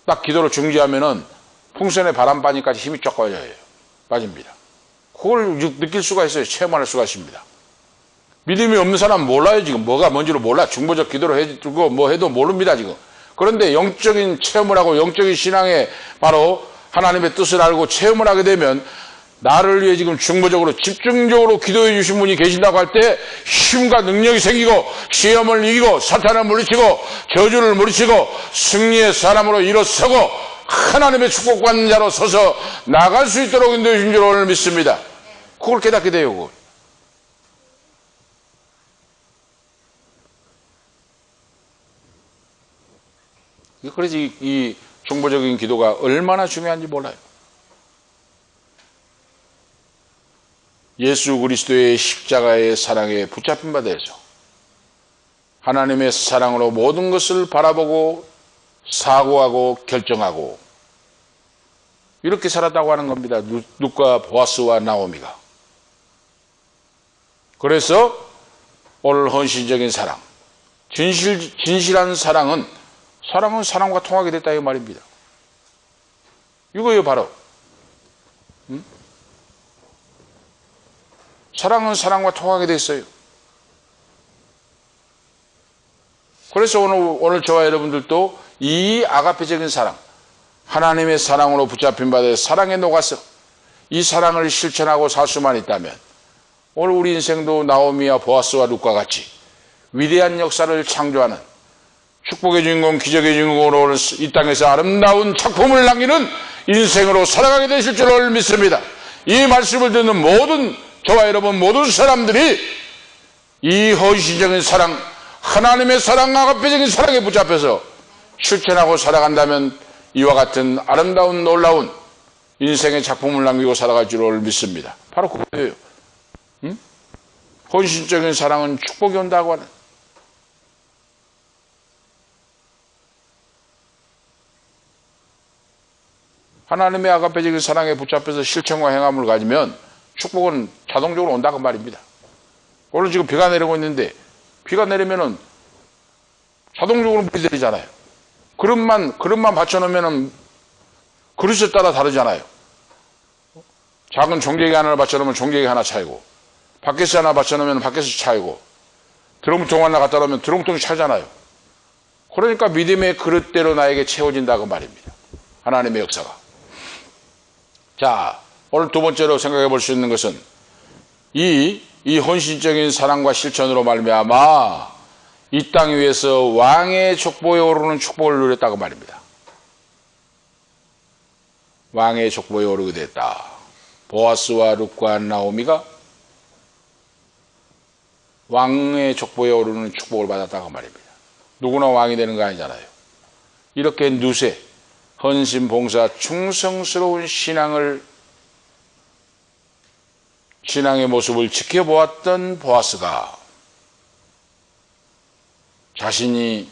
딱 기도를 중지하면은 풍선에 바람 빠니까지 힘이 쫙 빠집니다. 그걸 느낄 수가 있어요. 체험할 수가 있습니다. 믿음이 없는 사람은 몰라요. 지금 뭐가 뭔지를 몰라. 중보적 기도를 해주고 뭐 해도 모릅니다. 지금. 그런데 영적인 체험을 하고 영적인 신앙에 바로 하나님의 뜻을 알고 체험을 하게 되면 나를 위해 지금 중보적으로 집중적으로 기도해 주신 분이 계신다고 할 때 힘과 능력이 생기고 시험을 이기고 사탄을 물리치고 저주를 물리치고 승리의 사람으로 일어서고 하나님의 축복받는 자로 서서 나갈 수 있도록 인도해 주신 줄 오늘 믿습니다. 그걸 깨닫게 돼요. 그걸. 그래서 이 중보적인 기도가 얼마나 중요한지 몰라요. 예수 그리스도의 십자가의 사랑에 붙잡힌 바 되어서 하나님의 사랑으로 모든 것을 바라보고 사고하고 결정하고 이렇게 살았다고 하는 겁니다. 룻과 보아스와 나오미가. 그래서 오늘 헌신적인 사랑, 진실한 사랑은 사랑과 통하게 됐다 이 말입니다. 이거예요 바로. 사랑은 사랑과 통하게 됐어요. 그래서 오늘 저와 여러분들도 이 아가페적인 사랑, 하나님의 사랑으로 붙잡힌 바 되어 사랑에 녹아서 이 사랑을 실천하고 살 수만 있다면 오늘 우리 인생도 나오미와 보아스와 룻과 같이 위대한 역사를 창조하는 축복의 주인공, 기적의 주인공으로 오늘 이 땅에서 아름다운 작품을 남기는 인생으로 살아가게 되실 줄을 믿습니다. 이 말씀을 듣는 모든 저와 여러분 모든 사람들이 이 헌신적인 사랑, 하나님의 사랑, 아가페적인 사랑에 붙잡혀서 실천하고 살아간다면 이와 같은 아름다운 놀라운 인생의 작품을 남기고 살아갈 줄을 믿습니다. 바로 그거예요. 헌신적인 사랑은 축복이 온다고 하는. 하나님의 아가페적인 사랑에 붙잡혀서 실천과 행함을 가지면 축복은 자동적으로 온다고 말입니다. 오늘 지금 비가 내리고 있는데 비가 내리면은 자동적으로 물이 내리잖아요. 그릇만 받쳐놓으면은 그릇에 따라 다르잖아요. 작은 종개기 하나를 받쳐놓으면 종개기 하나 차이고 밖에서 하나 받쳐놓으면 밖에서 차이고 드럼통 하나 갖다 놓으면 드럼통이 차잖아요. 그러니까 믿음의 그릇대로 나에게 채워진다고 말입니다. 하나님의 역사가. 자, 오늘 두 번째로 생각해 볼 수 있는 것은 이 헌신적인 사랑과 실천으로 말미암아 이 땅 위에서 왕의 족보에 오르는 축복을 누렸다고 말입니다. 왕의 족보에 오르게 됐다. 보아스와 룻과 나오미가 왕의 족보에 오르는 축복을 받았다고 말입니다. 누구나 왕이 되는 거 아니잖아요. 이렇게 누세, 헌신, 봉사, 충성스러운 신앙의 모습을 지켜보았던 보아스가 자신이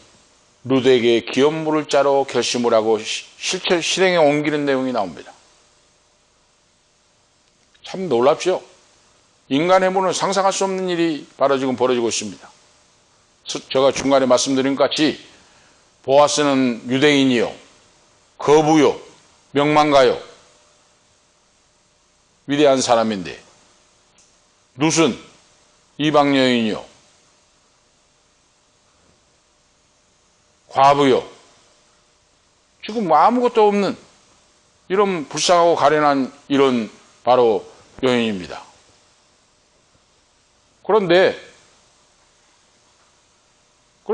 룻에게 기업물을 짜러 결심을 하고 실행에 옮기는 내용이 나옵니다. 참 놀랍죠? 인간의 해보는 상상할 수 없는 일이 바로 지금 벌어지고 있습니다. 제가 중간에 말씀드린 것 같이 보아스는 유대인이요, 거부요, 명망가요, 위대한 사람인데 룻은 이방 여인이요, 과부요, 지금 아무것도 없는 이런 불쌍하고 가련한 이런 바로 여인입니다. 그런데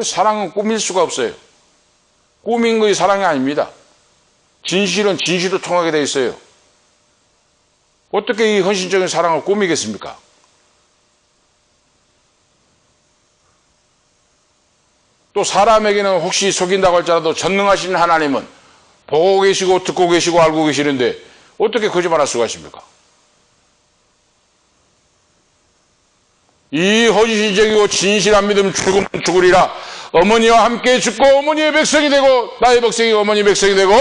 사랑은 꾸밀 수가 없어요. 꾸민 것이 사랑이 아닙니다. 진실은 진실로 통하게 되어 있어요. 어떻게 이 헌신적인 사랑을 꾸미겠습니까? 또 사람에게는 혹시 속인다고 할지라도 전능하신 하나님은 보고 계시고 듣고 계시고 알고 계시는데 어떻게 거짓말할 수가 있습니까? 이 헌신적이고 진실한 믿음 죽으면 죽으리라 어머니와 함께 죽고 어머니의 백성이 되고 나의 백성이 어머니 백성이 되고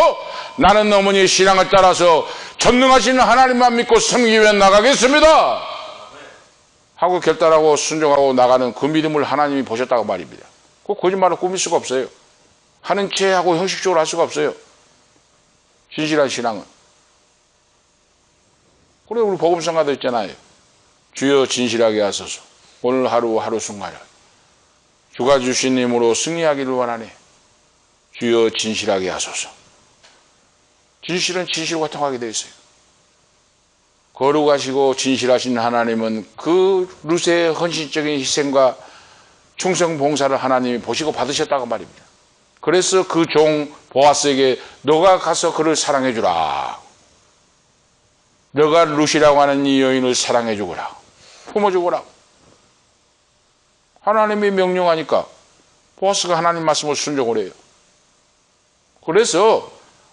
나는 어머니의 신앙을 따라서 전능하신 하나님만 믿고 섬기기 위해 나가겠습니다 하고 결단하고 순종하고 나가는 그 믿음을 하나님이 보셨다고 말입니다. 그 거짓말을 꾸밀 수가 없어요. 하는 채 하고 형식적으로 할 수가 없어요. 진실한 신앙은. 그래 우리 복음성가도 있잖아요. 주여 진실하게 하소서. 오늘 하루 하루 순간을 주가 주신 힘으로 승리하기를 원하네. 주여 진실하게 하소서. 진실은 진실과 통하게 되어 있어요. 거룩하시고 진실하신 하나님은 그 루세의 헌신적인 희생과 충성 봉사를 하나님이 보시고 받으셨다고 말입니다. 그래서 그 종 보아스에게 너가 가서 그를 사랑해 주라. 너가 루시라고 하는 이 여인을 사랑해 주거라. 품어 주거라. 하나님이 명령하니까 보아스가 하나님 말씀을 순종을 해요. 그래서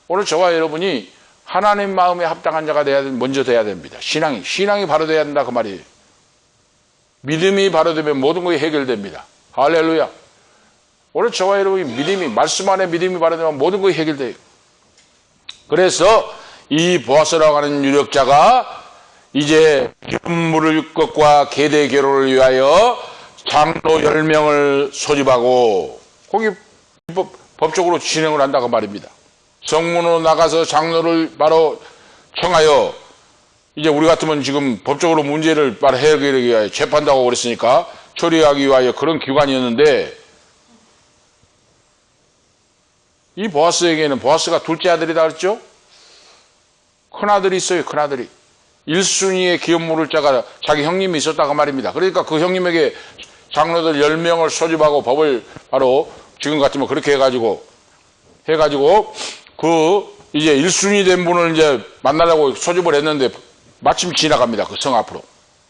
오늘 저와 여러분이 하나님 마음에 합당한 자가 먼저 돼야 됩니다. 신앙이 바로 돼야 된다 그 말이에요. 믿음이 바로 되면 모든 것이 해결됩니다. 할렐루야. 오늘 저와 여러분이 말씀 안에 믿음이 바로 되면 모든 것이 해결돼요. 그래서 이 보아스라고 하는 유력자가 이제 기름물을 것과 계대 결혼을 위하여 장로 10명을 소집하고 거기 법적으로 진행을 한다고 말입니다. 성문으로 나가서 장로를 바로 청하여 이제 우리 같으면 지금 법적으로 문제를 바로 해결하기 위하여 재판다고 그랬으니까 처리하기 위하여 그런 기관이었는데 이 보아스에게는 보아스가 둘째 아들이다 그랬죠? 큰아들이 있어요. 큰아들이. 1순위의 기업 물을 자가 자기 형님이 있었다고 말입니다. 그러니까 그 형님에게 장로들 10명을 소집하고 법을 바로 지금 같으면 그렇게 해가지고 이제 1순위 된 분을 이제 만나려고 소집을 했는데 마침 지나갑니다. 그 성 앞으로.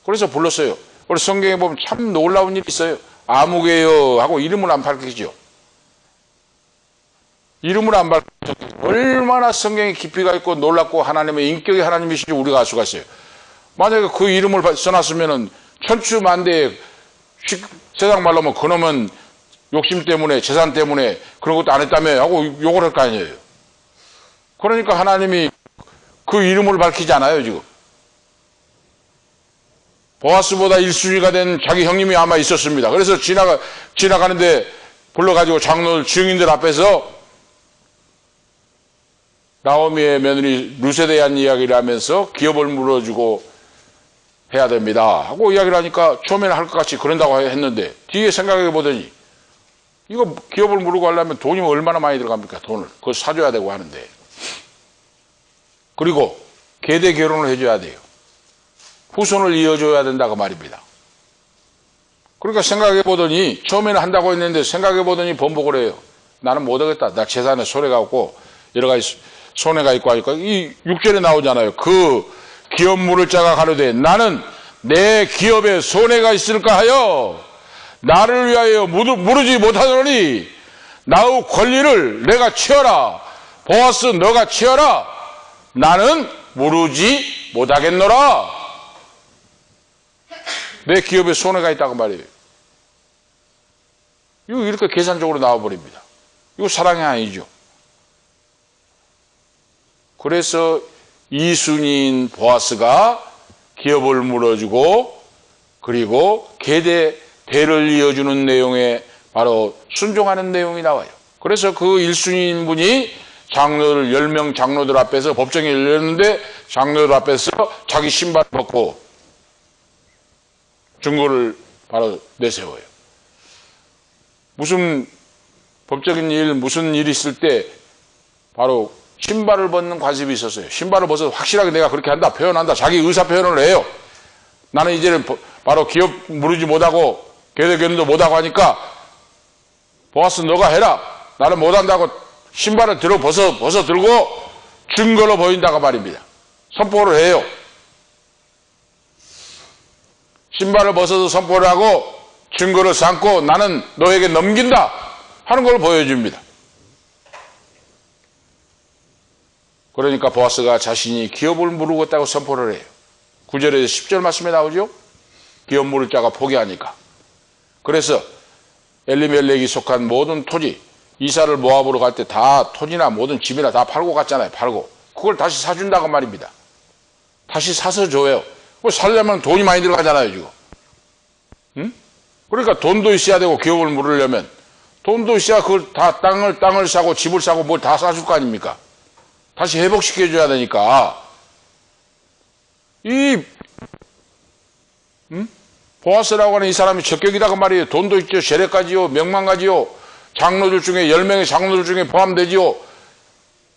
그래서 불렀어요. 우리 성경에 보면 참 놀라운 일이 있어요. 아무개요 하고 이름을 안 밝히죠. 이름을 안 밝히죠. 얼마나 성경에 깊이가 있고 놀랍고 하나님의 인격이 하나님이신지 우리가 알 수가 있어요. 만약에 그 이름을 써놨으면은 천추만대에 세상 말로 하면 그놈은 욕심 때문에 재산 때문에 그런 것도 안 했다며 하고 욕을 할 거 아니에요. 그러니까 하나님이 그 이름을 밝히지 않아요 지금. 보아스보다 1순위가 된 자기 형님이 아마 있었습니다. 그래서 지나가는데 불러가지고 장로들 증인들 앞에서 나오미의 며느리 루세에 대한 이야기를 하면서 기업을 물어주고 해야 됩니다 하고 이야기를 하니까 처음에는 할 것 같이 그런다고 했는데 뒤에 생각해 보더니 이거 기업을 물고 하려면 돈이 얼마나 많이 들어갑니까? 돈을 그걸 사줘야 되고 하는데 그리고 계대 결혼을 해줘야 돼요. 후손을 이어줘야 된다고 말입니다. 그러니까 생각해 보더니 처음에는 한다고 했는데 생각해 보더니 번복을 해요. 나는 못하겠다. 나 재산에 손해가 없고 여러 가지 손해가 있고 하니까 이 6절에 나오잖아요. 그 기업 물을 자가 가로되 나는 내 기업에 손해가 있을까 하여 나를 위하여 무르지 못하노니 나의 권리를 내가 취하라. 보아스 너가 취하라. 나는 무르지 못하겠노라. 내 기업에 손해가 있다고 말이에요. 이거 이렇게 계산적으로 나와버립니다. 이거 사랑이 아니죠. 그래서 이순인 보아스가 기업을 물어주고 그리고 대를 이어주는 내용에 바로 순종하는 내용이 나와요. 그래서 그 1순위인 분이 장로들 10명 장로들 앞에서 법정이 열렸는데 장로들 앞에서 자기 신발을 벗고 증거를 바로 내세워요. 무슨 법적인 일, 무슨 일이 있을 때 바로 신발을 벗는 관습이 있었어요. 신발을 벗어서 확실하게 내가 그렇게 한다, 표현한다, 자기 의사 표현을 해요. 나는 이제는 바로 기업 무르지 못하고 계대견도 못하고 하니까 보아스 너가 해라. 나는 못한다고 신발을 벗어 들고 증거로 보인다고 말입니다. 선포를 해요. 신발을 벗어서 선포를 하고 증거를 삼고 나는 너에게 넘긴다 하는 걸 보여줍니다. 그러니까 보아스가 자신이 기업을 무르겠다고 선포를 해요. 9절에서 10절 말씀에 나오죠. 기업 무를 자가 포기하니까. 그래서 엘리멜렉이 속한 모든 토지, 이사를 모압으로 갈 때 다 토지나 모든 집이나 다 팔고 갔잖아요. 팔고. 그걸 다시 사준다고 말입니다. 다시 사서 줘요. 그걸 살려면 돈이 많이 들어가잖아요, 지금. 응? 그러니까 돈도 있어야 되고, 기업을 물으려면. 돈도 있어야 그걸 다 땅을 사고, 집을 사고, 뭘 다 사줄 거 아닙니까? 다시 회복시켜줘야 되니까. 보아스라고 하는 이 사람이 적격이다 그 말이에요. 돈도 있죠. 세례까지요. 명망까지요. 장로들 중에 10명의 장로들 중에 포함되지요.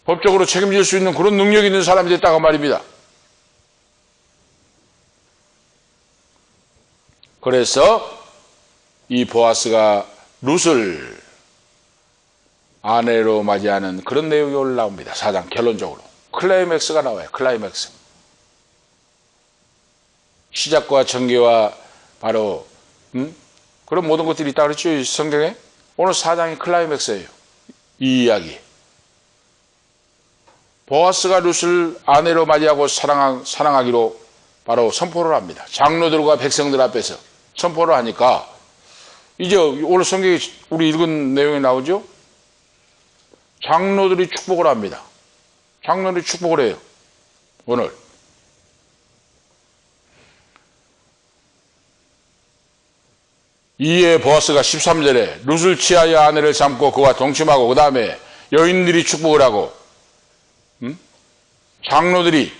법적으로 책임질 수 있는 그런 능력이 있는 사람이 됐다고 말입니다. 그래서 이 보아스가 룻을 아내로 맞이하는 그런 내용이 올라옵니다. 4장 결론적으로. 클라이맥스가 나와요. 클라이맥스. 시작과 전개와 바로 그런 모든 것들이 있다고 그랬죠. 성경에. 오늘 4장이 클라이맥스예요. 이 이야기. 보아스가 룻을 아내로 맞이하고 사랑하기로 바로 선포를 합니다. 장로들과 백성들 앞에서 선포를 하니까 이제 오늘 성경에 우리 읽은 내용에 나오죠. 장로들이 축복을 합니다. 장로들이 축복을 해요. 오늘. 이에 보아스가 13절에 룻을 취하여 아내를 삼고 그와 동침하고 그 다음에 여인들이 축복을 하고 장로들이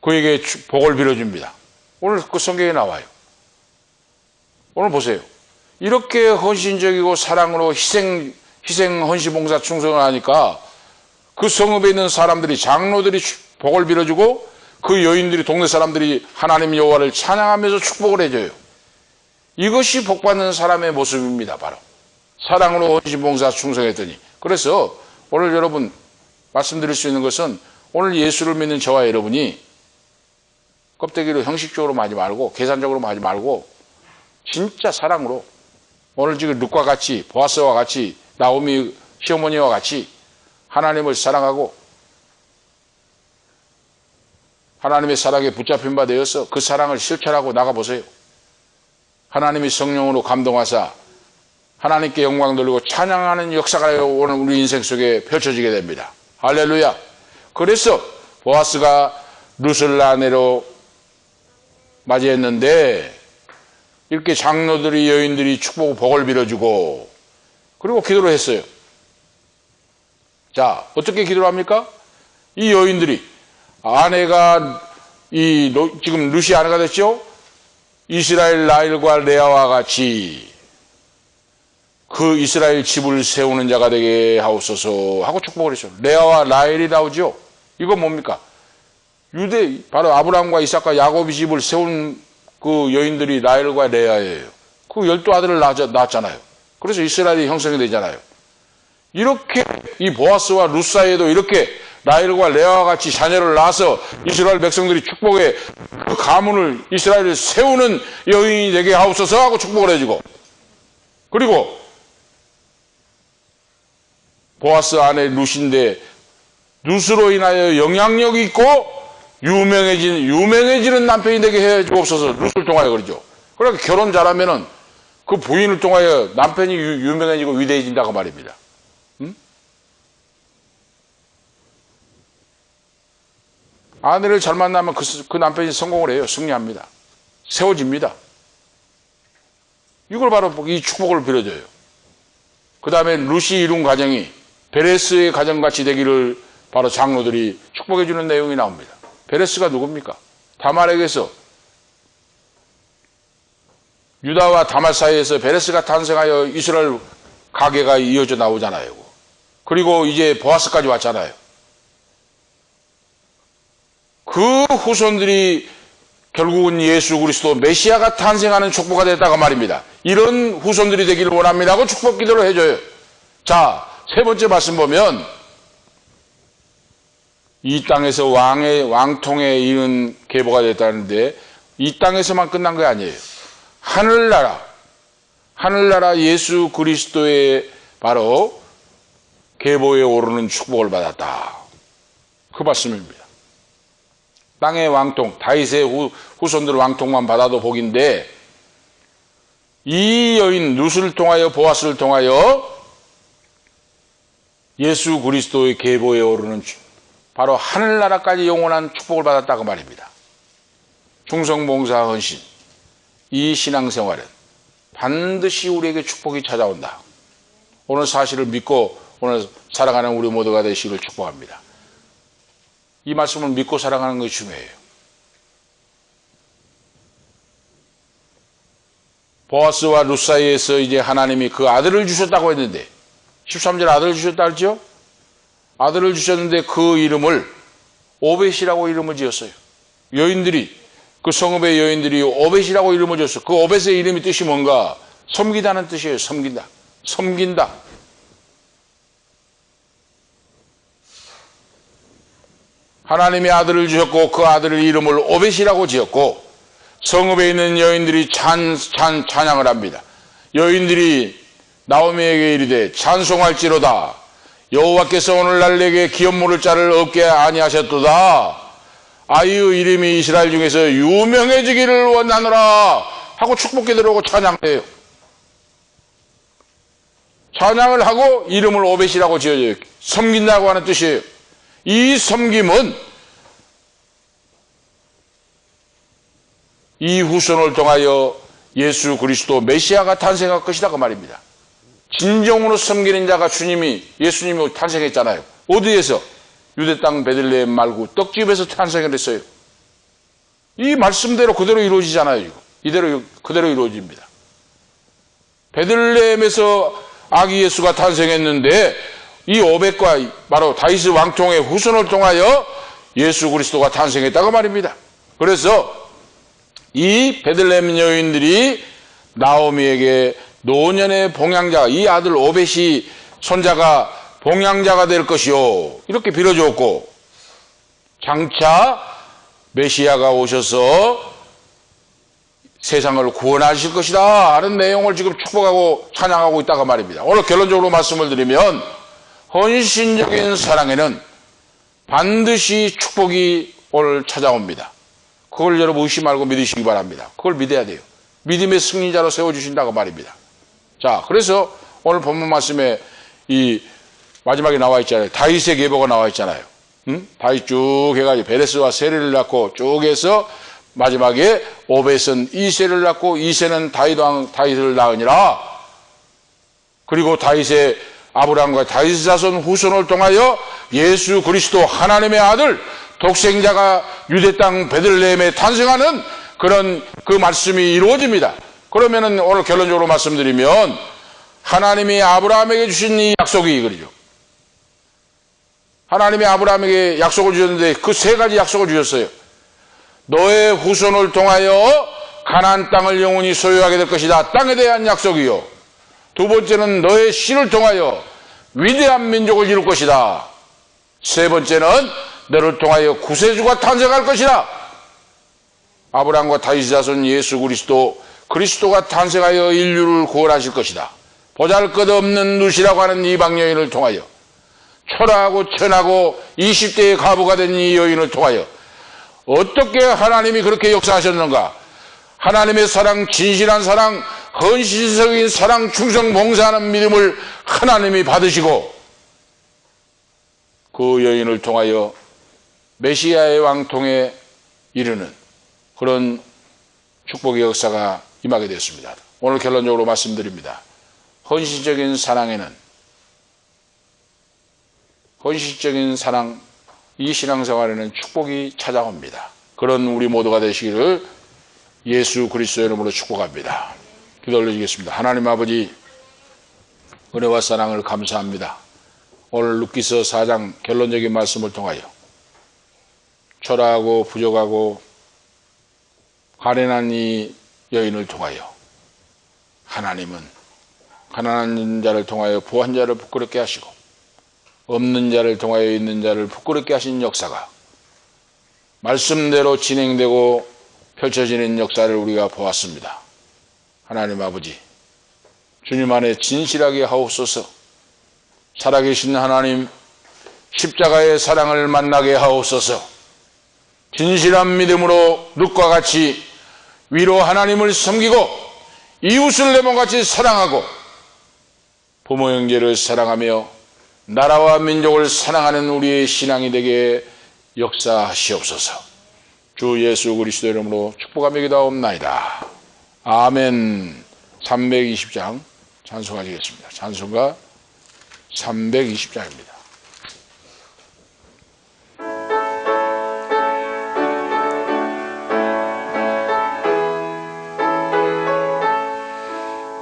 그에게 복을 빌어줍니다. 오늘 그 성경에 나와요. 오늘 보세요. 이렇게 헌신적이고 사랑으로 희생 헌신 봉사 충성을 하니까 그 성읍에 있는 사람들이 장로들이 복을 빌어주고 그 여인들이 동네 사람들이 하나님 여호와를 찬양하면서 축복을 해줘요. 이것이 복받는 사람의 모습입니다. 바로 사랑으로 헌신 봉사 충성했더니. 그래서 오늘 여러분 말씀드릴 수 있는 것은 오늘 예수를 믿는 저와 여러분이 껍데기로 형식적으로 하지 말고 계산적으로 하지 말고 진짜 사랑으로 오늘 지금 룻과 같이 보아스와 같이 나오미 시어머니와 같이 하나님을 사랑하고 하나님의 사랑에 붙잡힌 바 되어서 그 사랑을 실천하고 나가보세요. 하나님이 성령으로 감동하사 하나님께 영광 돌리고 찬양하는 역사가 오늘 우리 인생 속에 펼쳐지게 됩니다. 할렐루야. 그래서 보아스가 룻을 아내로 맞이했는데 이렇게 장로들이 여인들이 축복 복을 빌어주고 그리고 기도를 했어요. 자, 어떻게 기도를 합니까? 이 여인들이 아내가 지금 룻이 아내가 됐죠? 이스라엘 라헬과 레아와 같이 그 이스라엘 집을 세우는 자가 되게 하옵소서 하고 축복을 했죠. 레아와 라헬이 나오죠. 이건 뭡니까? 바로 아브라함과 이삭과 야곱의 집을 세운 그 여인들이 라헬과 레아예요. 그 12아들을 낳았잖아요. 그래서 이스라엘이 형성이 되잖아요. 이렇게 이 보아스와 룻 사이에도 이렇게 라헬과 레아와 같이 자녀를 낳아서 이스라엘 백성들이 축복의 그 가문을 이스라엘을 세우는 여인이 되게 하옵소서 하고 축복을 해주고 그리고 보아스 아내 룻인데 룻으로 인하여 영향력이 있고 유명해지는 남편이 되게 해주옵소서. 룻을 통하여 그러죠. 그러니까 결혼 잘하면은 그 부인을 통하여 남편이 유명해지고 위대해진다고 말입니다. 아내를 잘 만나면 그 남편이 성공을 해요. 승리합니다. 세워집니다. 이걸 바로 이 축복을 빌어줘요. 그 다음에 룻이 이룬 가정이 베레스의 가정같이 되기를 바로 장로들이 축복해주는 내용이 나옵니다. 베레스가 누굽니까? 다말에게서 유다와 다말 사이에서 베레스가 탄생하여 이스라엘 가계가 이어져 나오잖아요. 그리고 이제 보아스까지 왔잖아요. 그 후손들이 결국은 예수 그리스도 메시아가 탄생하는 족보가 됐다고 말입니다. 이런 후손들이 되기를 원합니다 하고 축복 기도를 해줘요. 자, 세 번째 말씀 보면 이 땅에서 왕통에 이른 계보가 됐다는데 이 땅에서만 끝난 게 아니에요. 하늘나라 예수 그리스도의 바로 계보에 오르는 축복을 받았다. 그 말씀입니다. 땅의 왕통, 다윗의 후손들 왕통만 받아도 복인데 이 여인 룻을 통하여 보아스를 통하여 예수 그리스도의 계보에 오르는 바로 하늘나라까지 영원한 축복을 받았다고 말입니다. 충성봉사 헌신, 이 신앙생활은 반드시 우리에게 축복이 찾아온다. 오늘 사실을 믿고 오늘 살아가는 우리 모두가 되시기를 축복합니다. 이 말씀을 믿고 살아가는 것이 중요해요. 보아스와 룻 사이에서 이제 하나님이 그 아들을 주셨다고 했는데 13절 아들을 주셨다 했죠? 아들을 주셨는데 그 이름을 오벳이라고 이름을 지었어요. 여인들이 그 성읍의 여인들이 오벳이라고 이름을 지었어요. 그 오벳의 이름이 뜻이 뭔가? 섬기다는 뜻이에요. 섬긴다. 하나님이 아들을 주셨고 그 아들의 이름을 오벳이라고 지었고 성읍에 있는 여인들이 찬양을 합니다. 여인들이 나오미에게 이르되 찬송할지로다. 여호와께서 오늘날 내게 기업 물을 자를 없게 아니하셨도다. 아이의 이름이 이스라엘 중에서 유명해지기를 원하노라 하고 축복기도하고 찬양해요. 찬양을 하고 이름을 오벳이라고 지어줘요. 섬긴다고 하는 뜻이에요. 이 섬김은 이 후손을 통하여 예수 그리스도 메시아가 탄생할 것이다 그 말입니다. 진정으로 섬기는 자가 예수님이 탄생했잖아요. 어디에서? 유대 땅 베들레헴 말고 떡집에서 탄생을 했어요. 이 말씀대로 그대로 이루어지잖아요. 이대로 그대로 이루어집니다. 베들레헴에서 아기 예수가 탄생했는데 이 오벳과 바로 다윗의 왕통의 후손을 통하여 예수 그리스도가 탄생했다고 말입니다. 그래서 이 베들레헴 여인들이 나오미에게 노년의 봉양자가, 이 아들 오벳이 손자가 봉양자가 될 것이요 이렇게 빌어주었고, 장차 메시아가 오셔서 세상을 구원하실 것이다 하는 내용을 지금 축복하고 찬양하고 있다고 말입니다. 오늘 결론적으로 말씀을 드리면 헌신적인 사랑에는 반드시 축복이 오늘 찾아옵니다. 그걸 여러분 의심 말고 믿으시기 바랍니다. 그걸 믿어야 돼요. 믿음의 승리자로 세워주신다고 말입니다. 자, 그래서 오늘 본문 말씀에 이 마지막에 나와 있잖아요. 다윗의 계보가 나와 있잖아요. 다윗 쭉 해가지고 베레스와 세례를 낳고 쭉 해서 마지막에 오벳은 이새를 낳고 이새는 다윗을 낳으니라. 그리고 다윗의 아브라함과 다윗의 자손 후손을 통하여 예수 그리스도 하나님의 아들 독생자가 유대 땅 베들레헴에 탄생하는 그런 그 말씀이 이루어집니다. 그러면은 오늘 결론적으로 말씀드리면 하나님이 아브라함에게 주신 이 약속이 이거죠. 하나님이 아브라함에게 약속을 주셨는데 그 세 가지 약속을 주셨어요. 너의 후손을 통하여 가나안 땅을 영원히 소유하게 될 것이다. 땅에 대한 약속이요. 두 번째는 너의 씨를 통하여 위대한 민족을 이룰 것이다. 세 번째는 너를 통하여 구세주가 탄생할 것이다. 아브라함과 다윗의 자손 예수 그리스도가 탄생하여 인류를 구원하실 것이다. 보잘것없는 룻이라고 하는 이방 여인을 통하여, 초라하고 천하고 20대의 과부가 된 이 여인을 통하여 어떻게 하나님이 그렇게 역사하셨는가? 하나님의 사랑, 진실한 사랑, 헌신적인 사랑, 충성 봉사하는 믿음을 하나님이 받으시고 그 여인을 통하여 메시아의 왕통에 이르는 그런 축복의 역사가 임하게 되었습니다. 오늘 결론적으로 말씀드립니다. 헌신적인 사랑, 이 신앙생활에는 축복이 찾아옵니다. 그런 우리 모두가 되시기를 예수 그리스도의 이름으로 축복합니다. 기도 올려주겠습니다. 하나님 아버지, 은혜와 사랑을 감사합니다. 오늘 룻기서 4장 결론적인 말씀을 통하여 초라하고 부족하고 가련한 이 여인을 통하여 하나님은 가난한 자를 통하여 부한 자를 부끄럽게 하시고 없는 자를 통하여 있는 자를 부끄럽게 하신 역사가 말씀대로 진행되고 펼쳐지는 역사를 우리가 보았습니다. 하나님 아버지, 주님 안에 진실하게 하옵소서. 살아계신 하나님, 십자가의 사랑을 만나게 하옵소서. 진실한 믿음으로 룻과 같이 위로 하나님을 섬기고 이웃을 내 몸같이 사랑하고 부모 형제를 사랑하며 나라와 민족을 사랑하는 우리의 신앙이 되게 역사하시옵소서. 주 예수 그리스도 이름으로 축복하며 기도하옵나이다. 아멘. 320장 찬송하시겠습니다. 찬송가 320장입니다.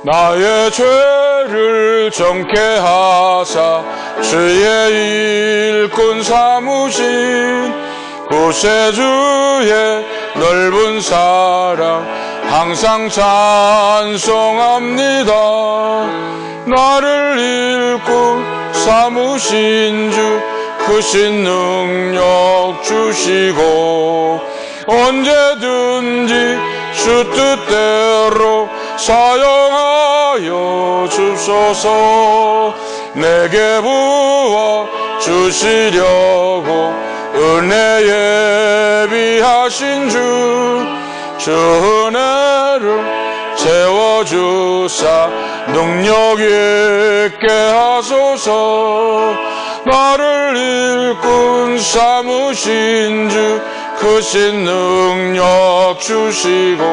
나의 죄를 정케 하사 주의 일꾼 삼으신 구세주의 넓은 사랑 항상 찬송합니다. 나를 일꾼 삼으신 주 크신 능력 주시고 언제든지 주 뜻대로 사용하여 주소서. 내게 부어 주시려고 은혜 예비하신 주 은혜를 채워주사 능력 있게 하소서. 나를 일꾼 삼으신 주 크신 능력 주시고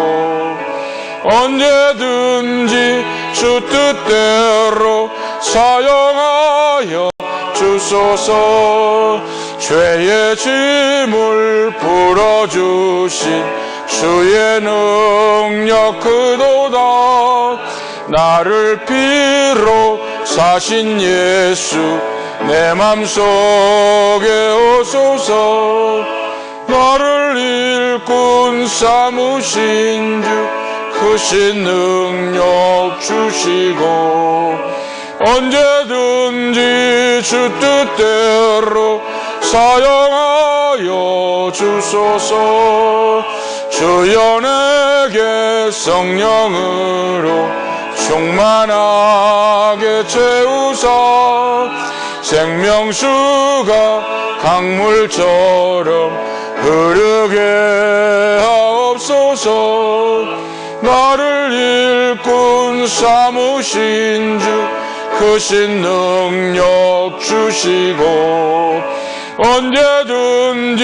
언제든지 주 뜻대로 사용하여 주소서. 죄의 짐을 풀어주신 주의 능력 크도다. 나를 피로 사신 예수 내 맘속에 오소서. 나를 일꾼 삼으신 주 크신 능력 주시고 언제든지 주 뜻대로 사용하여 주소서. 주여 내게 성령으로 충만하게 채우사 생명수가 강물처럼 흐르게 하옵소서. 나를 일꾼 삼으신 주 크신 능력 주시고 언제든지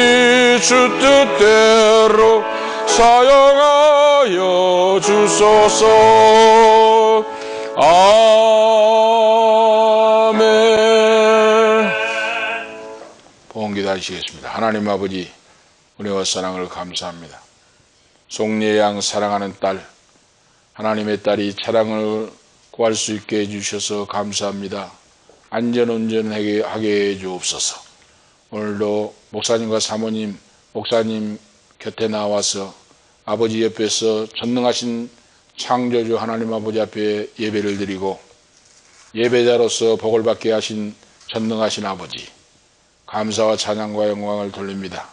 주 뜻대로 사용하여 주소서. 아멘. 봉 기다리시겠습니다. 하나님 아버지 은혜와 사랑을 감사합니다. 송예양 사랑하는 딸, 하나님의 딸이 차량을 구할 수 있게 해주셔서 감사합니다. 안전운전하게 해 주옵소서. 오늘도 목사님과 사모님, 목사님 곁에 나와서 아버지 옆에서 전능하신 창조주 하나님 아버지 앞에 예배를 드리고 예배자로서 복을 받게 하신 전능하신 아버지, 감사와 찬양과 영광을 돌립니다.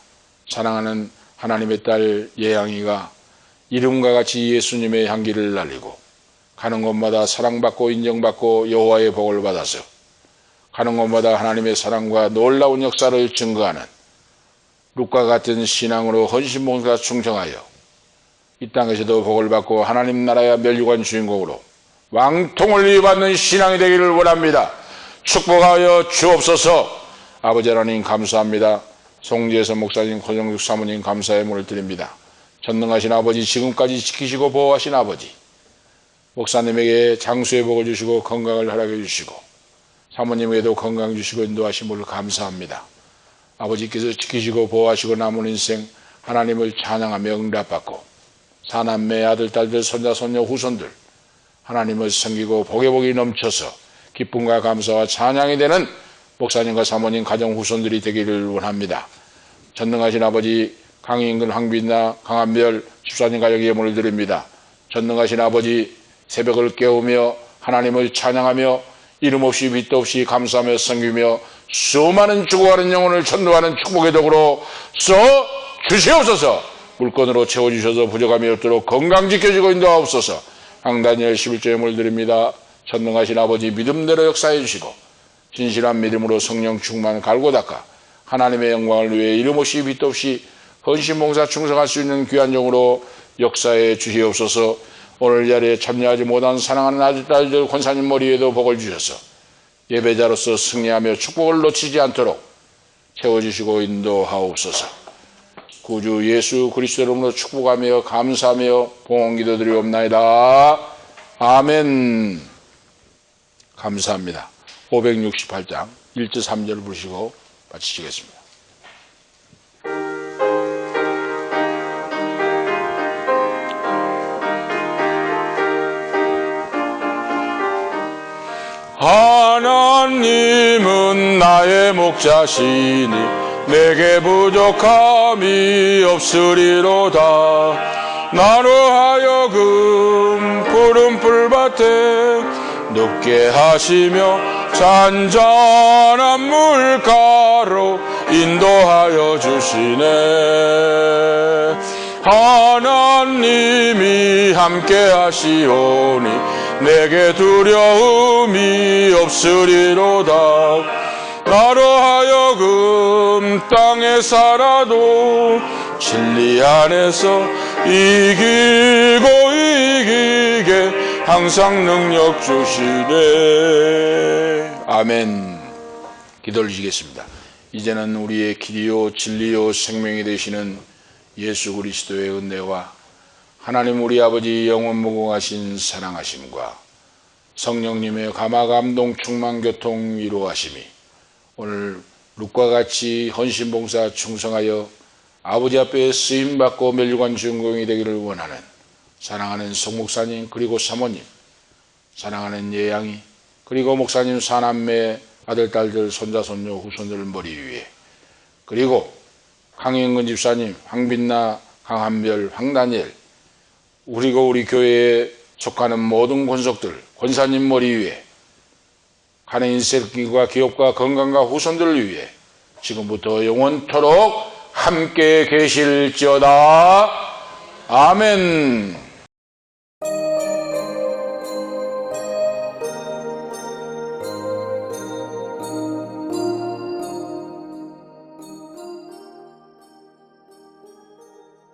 사랑하는 하나님의 딸 예양이가 이름과 같이 예수님의 향기를 날리고 가는 곳마다 사랑받고 인정받고 여호와의 복을 받아서 가는 곳마다 하나님의 사랑과 놀라운 역사를 증거하는 룻과 같은 신앙으로 헌신봉사 충성하여 이 땅에서도 복을 받고 하나님 나라의 멸류관 주인공으로 왕통을 이어받는 신앙이 되기를 원합니다. 축복하여 주옵소서. 아버지 하나님 감사합니다. 송지에서 목사님, 고정숙 사모님 감사의 문을 드립니다. 전능하신 아버지, 지금까지 지키시고 보호하신 아버지, 목사님에게 장수의 복을 주시고 건강을 허락해 주시고 사모님에게도 건강 주시고 인도하심을 감사합니다. 아버지께서 지키시고 보호하시고 남은 인생 하나님을 찬양하며 응답받고 사남매 아들, 딸들, 손자, 손녀, 후손들 하나님을 섬기고 복에 복이 넘쳐서 기쁨과 감사와 찬양이 되는 목사님과 사모님, 가정 후손들이 되기를 원합니다. 전능하신 아버지, 강인근, 황빈나, 강한별 집사님 가족의 예물을 드립니다. 전능하신 아버지, 새벽을 깨우며 하나님을 찬양하며 이름 없이 빛도 없이 감사하며 섬기며 수많은 죽어가는 영혼을 전도하는 축복의 덕으로 써 주시옵소서. 물건으로 채워주셔서 부족함이 없도록 건강 지켜주고 인도하옵소서. 항다니엘 11조 예물을 드립니다. 전능하신 아버지, 믿음대로 역사해 주시고 진실한 믿음으로 성령 충만 갈고 닦아 하나님의 영광을 위해 이름 없이 빛도 없이 헌신봉사 충성할 수 있는 귀한 종으로 역사해 주시옵소서. 오늘 자리에 참여하지 못한 사랑하는 아들딸들 권사님 머리에도 복을 주셔서 예배자로서 승리하며 축복을 놓치지 않도록 채워주시고 인도하옵소서. 구주 예수 그리스도 이름으로 축복하며 감사하며 봉헌 기도드리옵나이다. 아멘. 감사합니다. 568장 1절 3절 부르시고 마치시겠습니다. 하나님은 나의 목자시니 내게 부족함이 없으리로다. 나로 하여금 푸른 풀밭에 눕게 하시며 잔잔한 물가로 인도하여 주시네. 하나님이 함께 하시오니 내게 두려움이 없으리로다. 나로 하여금 땅에 살아도 진리 안에서 이기고 이기게 항상 능력 주시네. 아멘. 기도 올리시겠습니다. 이제는 우리의 길이요 진리요 생명이 되시는 예수 그리스도의 은혜와 하나님 우리 아버지 영원무궁하신 사랑하심과 성령님의 감화 감동 충만 교통 위로하심이 오늘 룻과 같이 헌신봉사 충성하여 아버지 앞에 쓰임받고 멸류관 주인공이 되기를 원하는 사랑하는 성목사님 그리고 사모님, 사랑하는 예양이 그리고 목사님 사남매 아들, 딸들, 손자, 손녀, 후손들 머리 위에 그리고 강영근 집사님, 황빛나, 강한별, 황다니엘 그리고 우리 교회에 속하는 모든 권속들, 권사님 머리 위에 가는 인생과 기업과 건강과 후손들을 위해 지금부터 영원토록 함께 계실지어다. 아멘.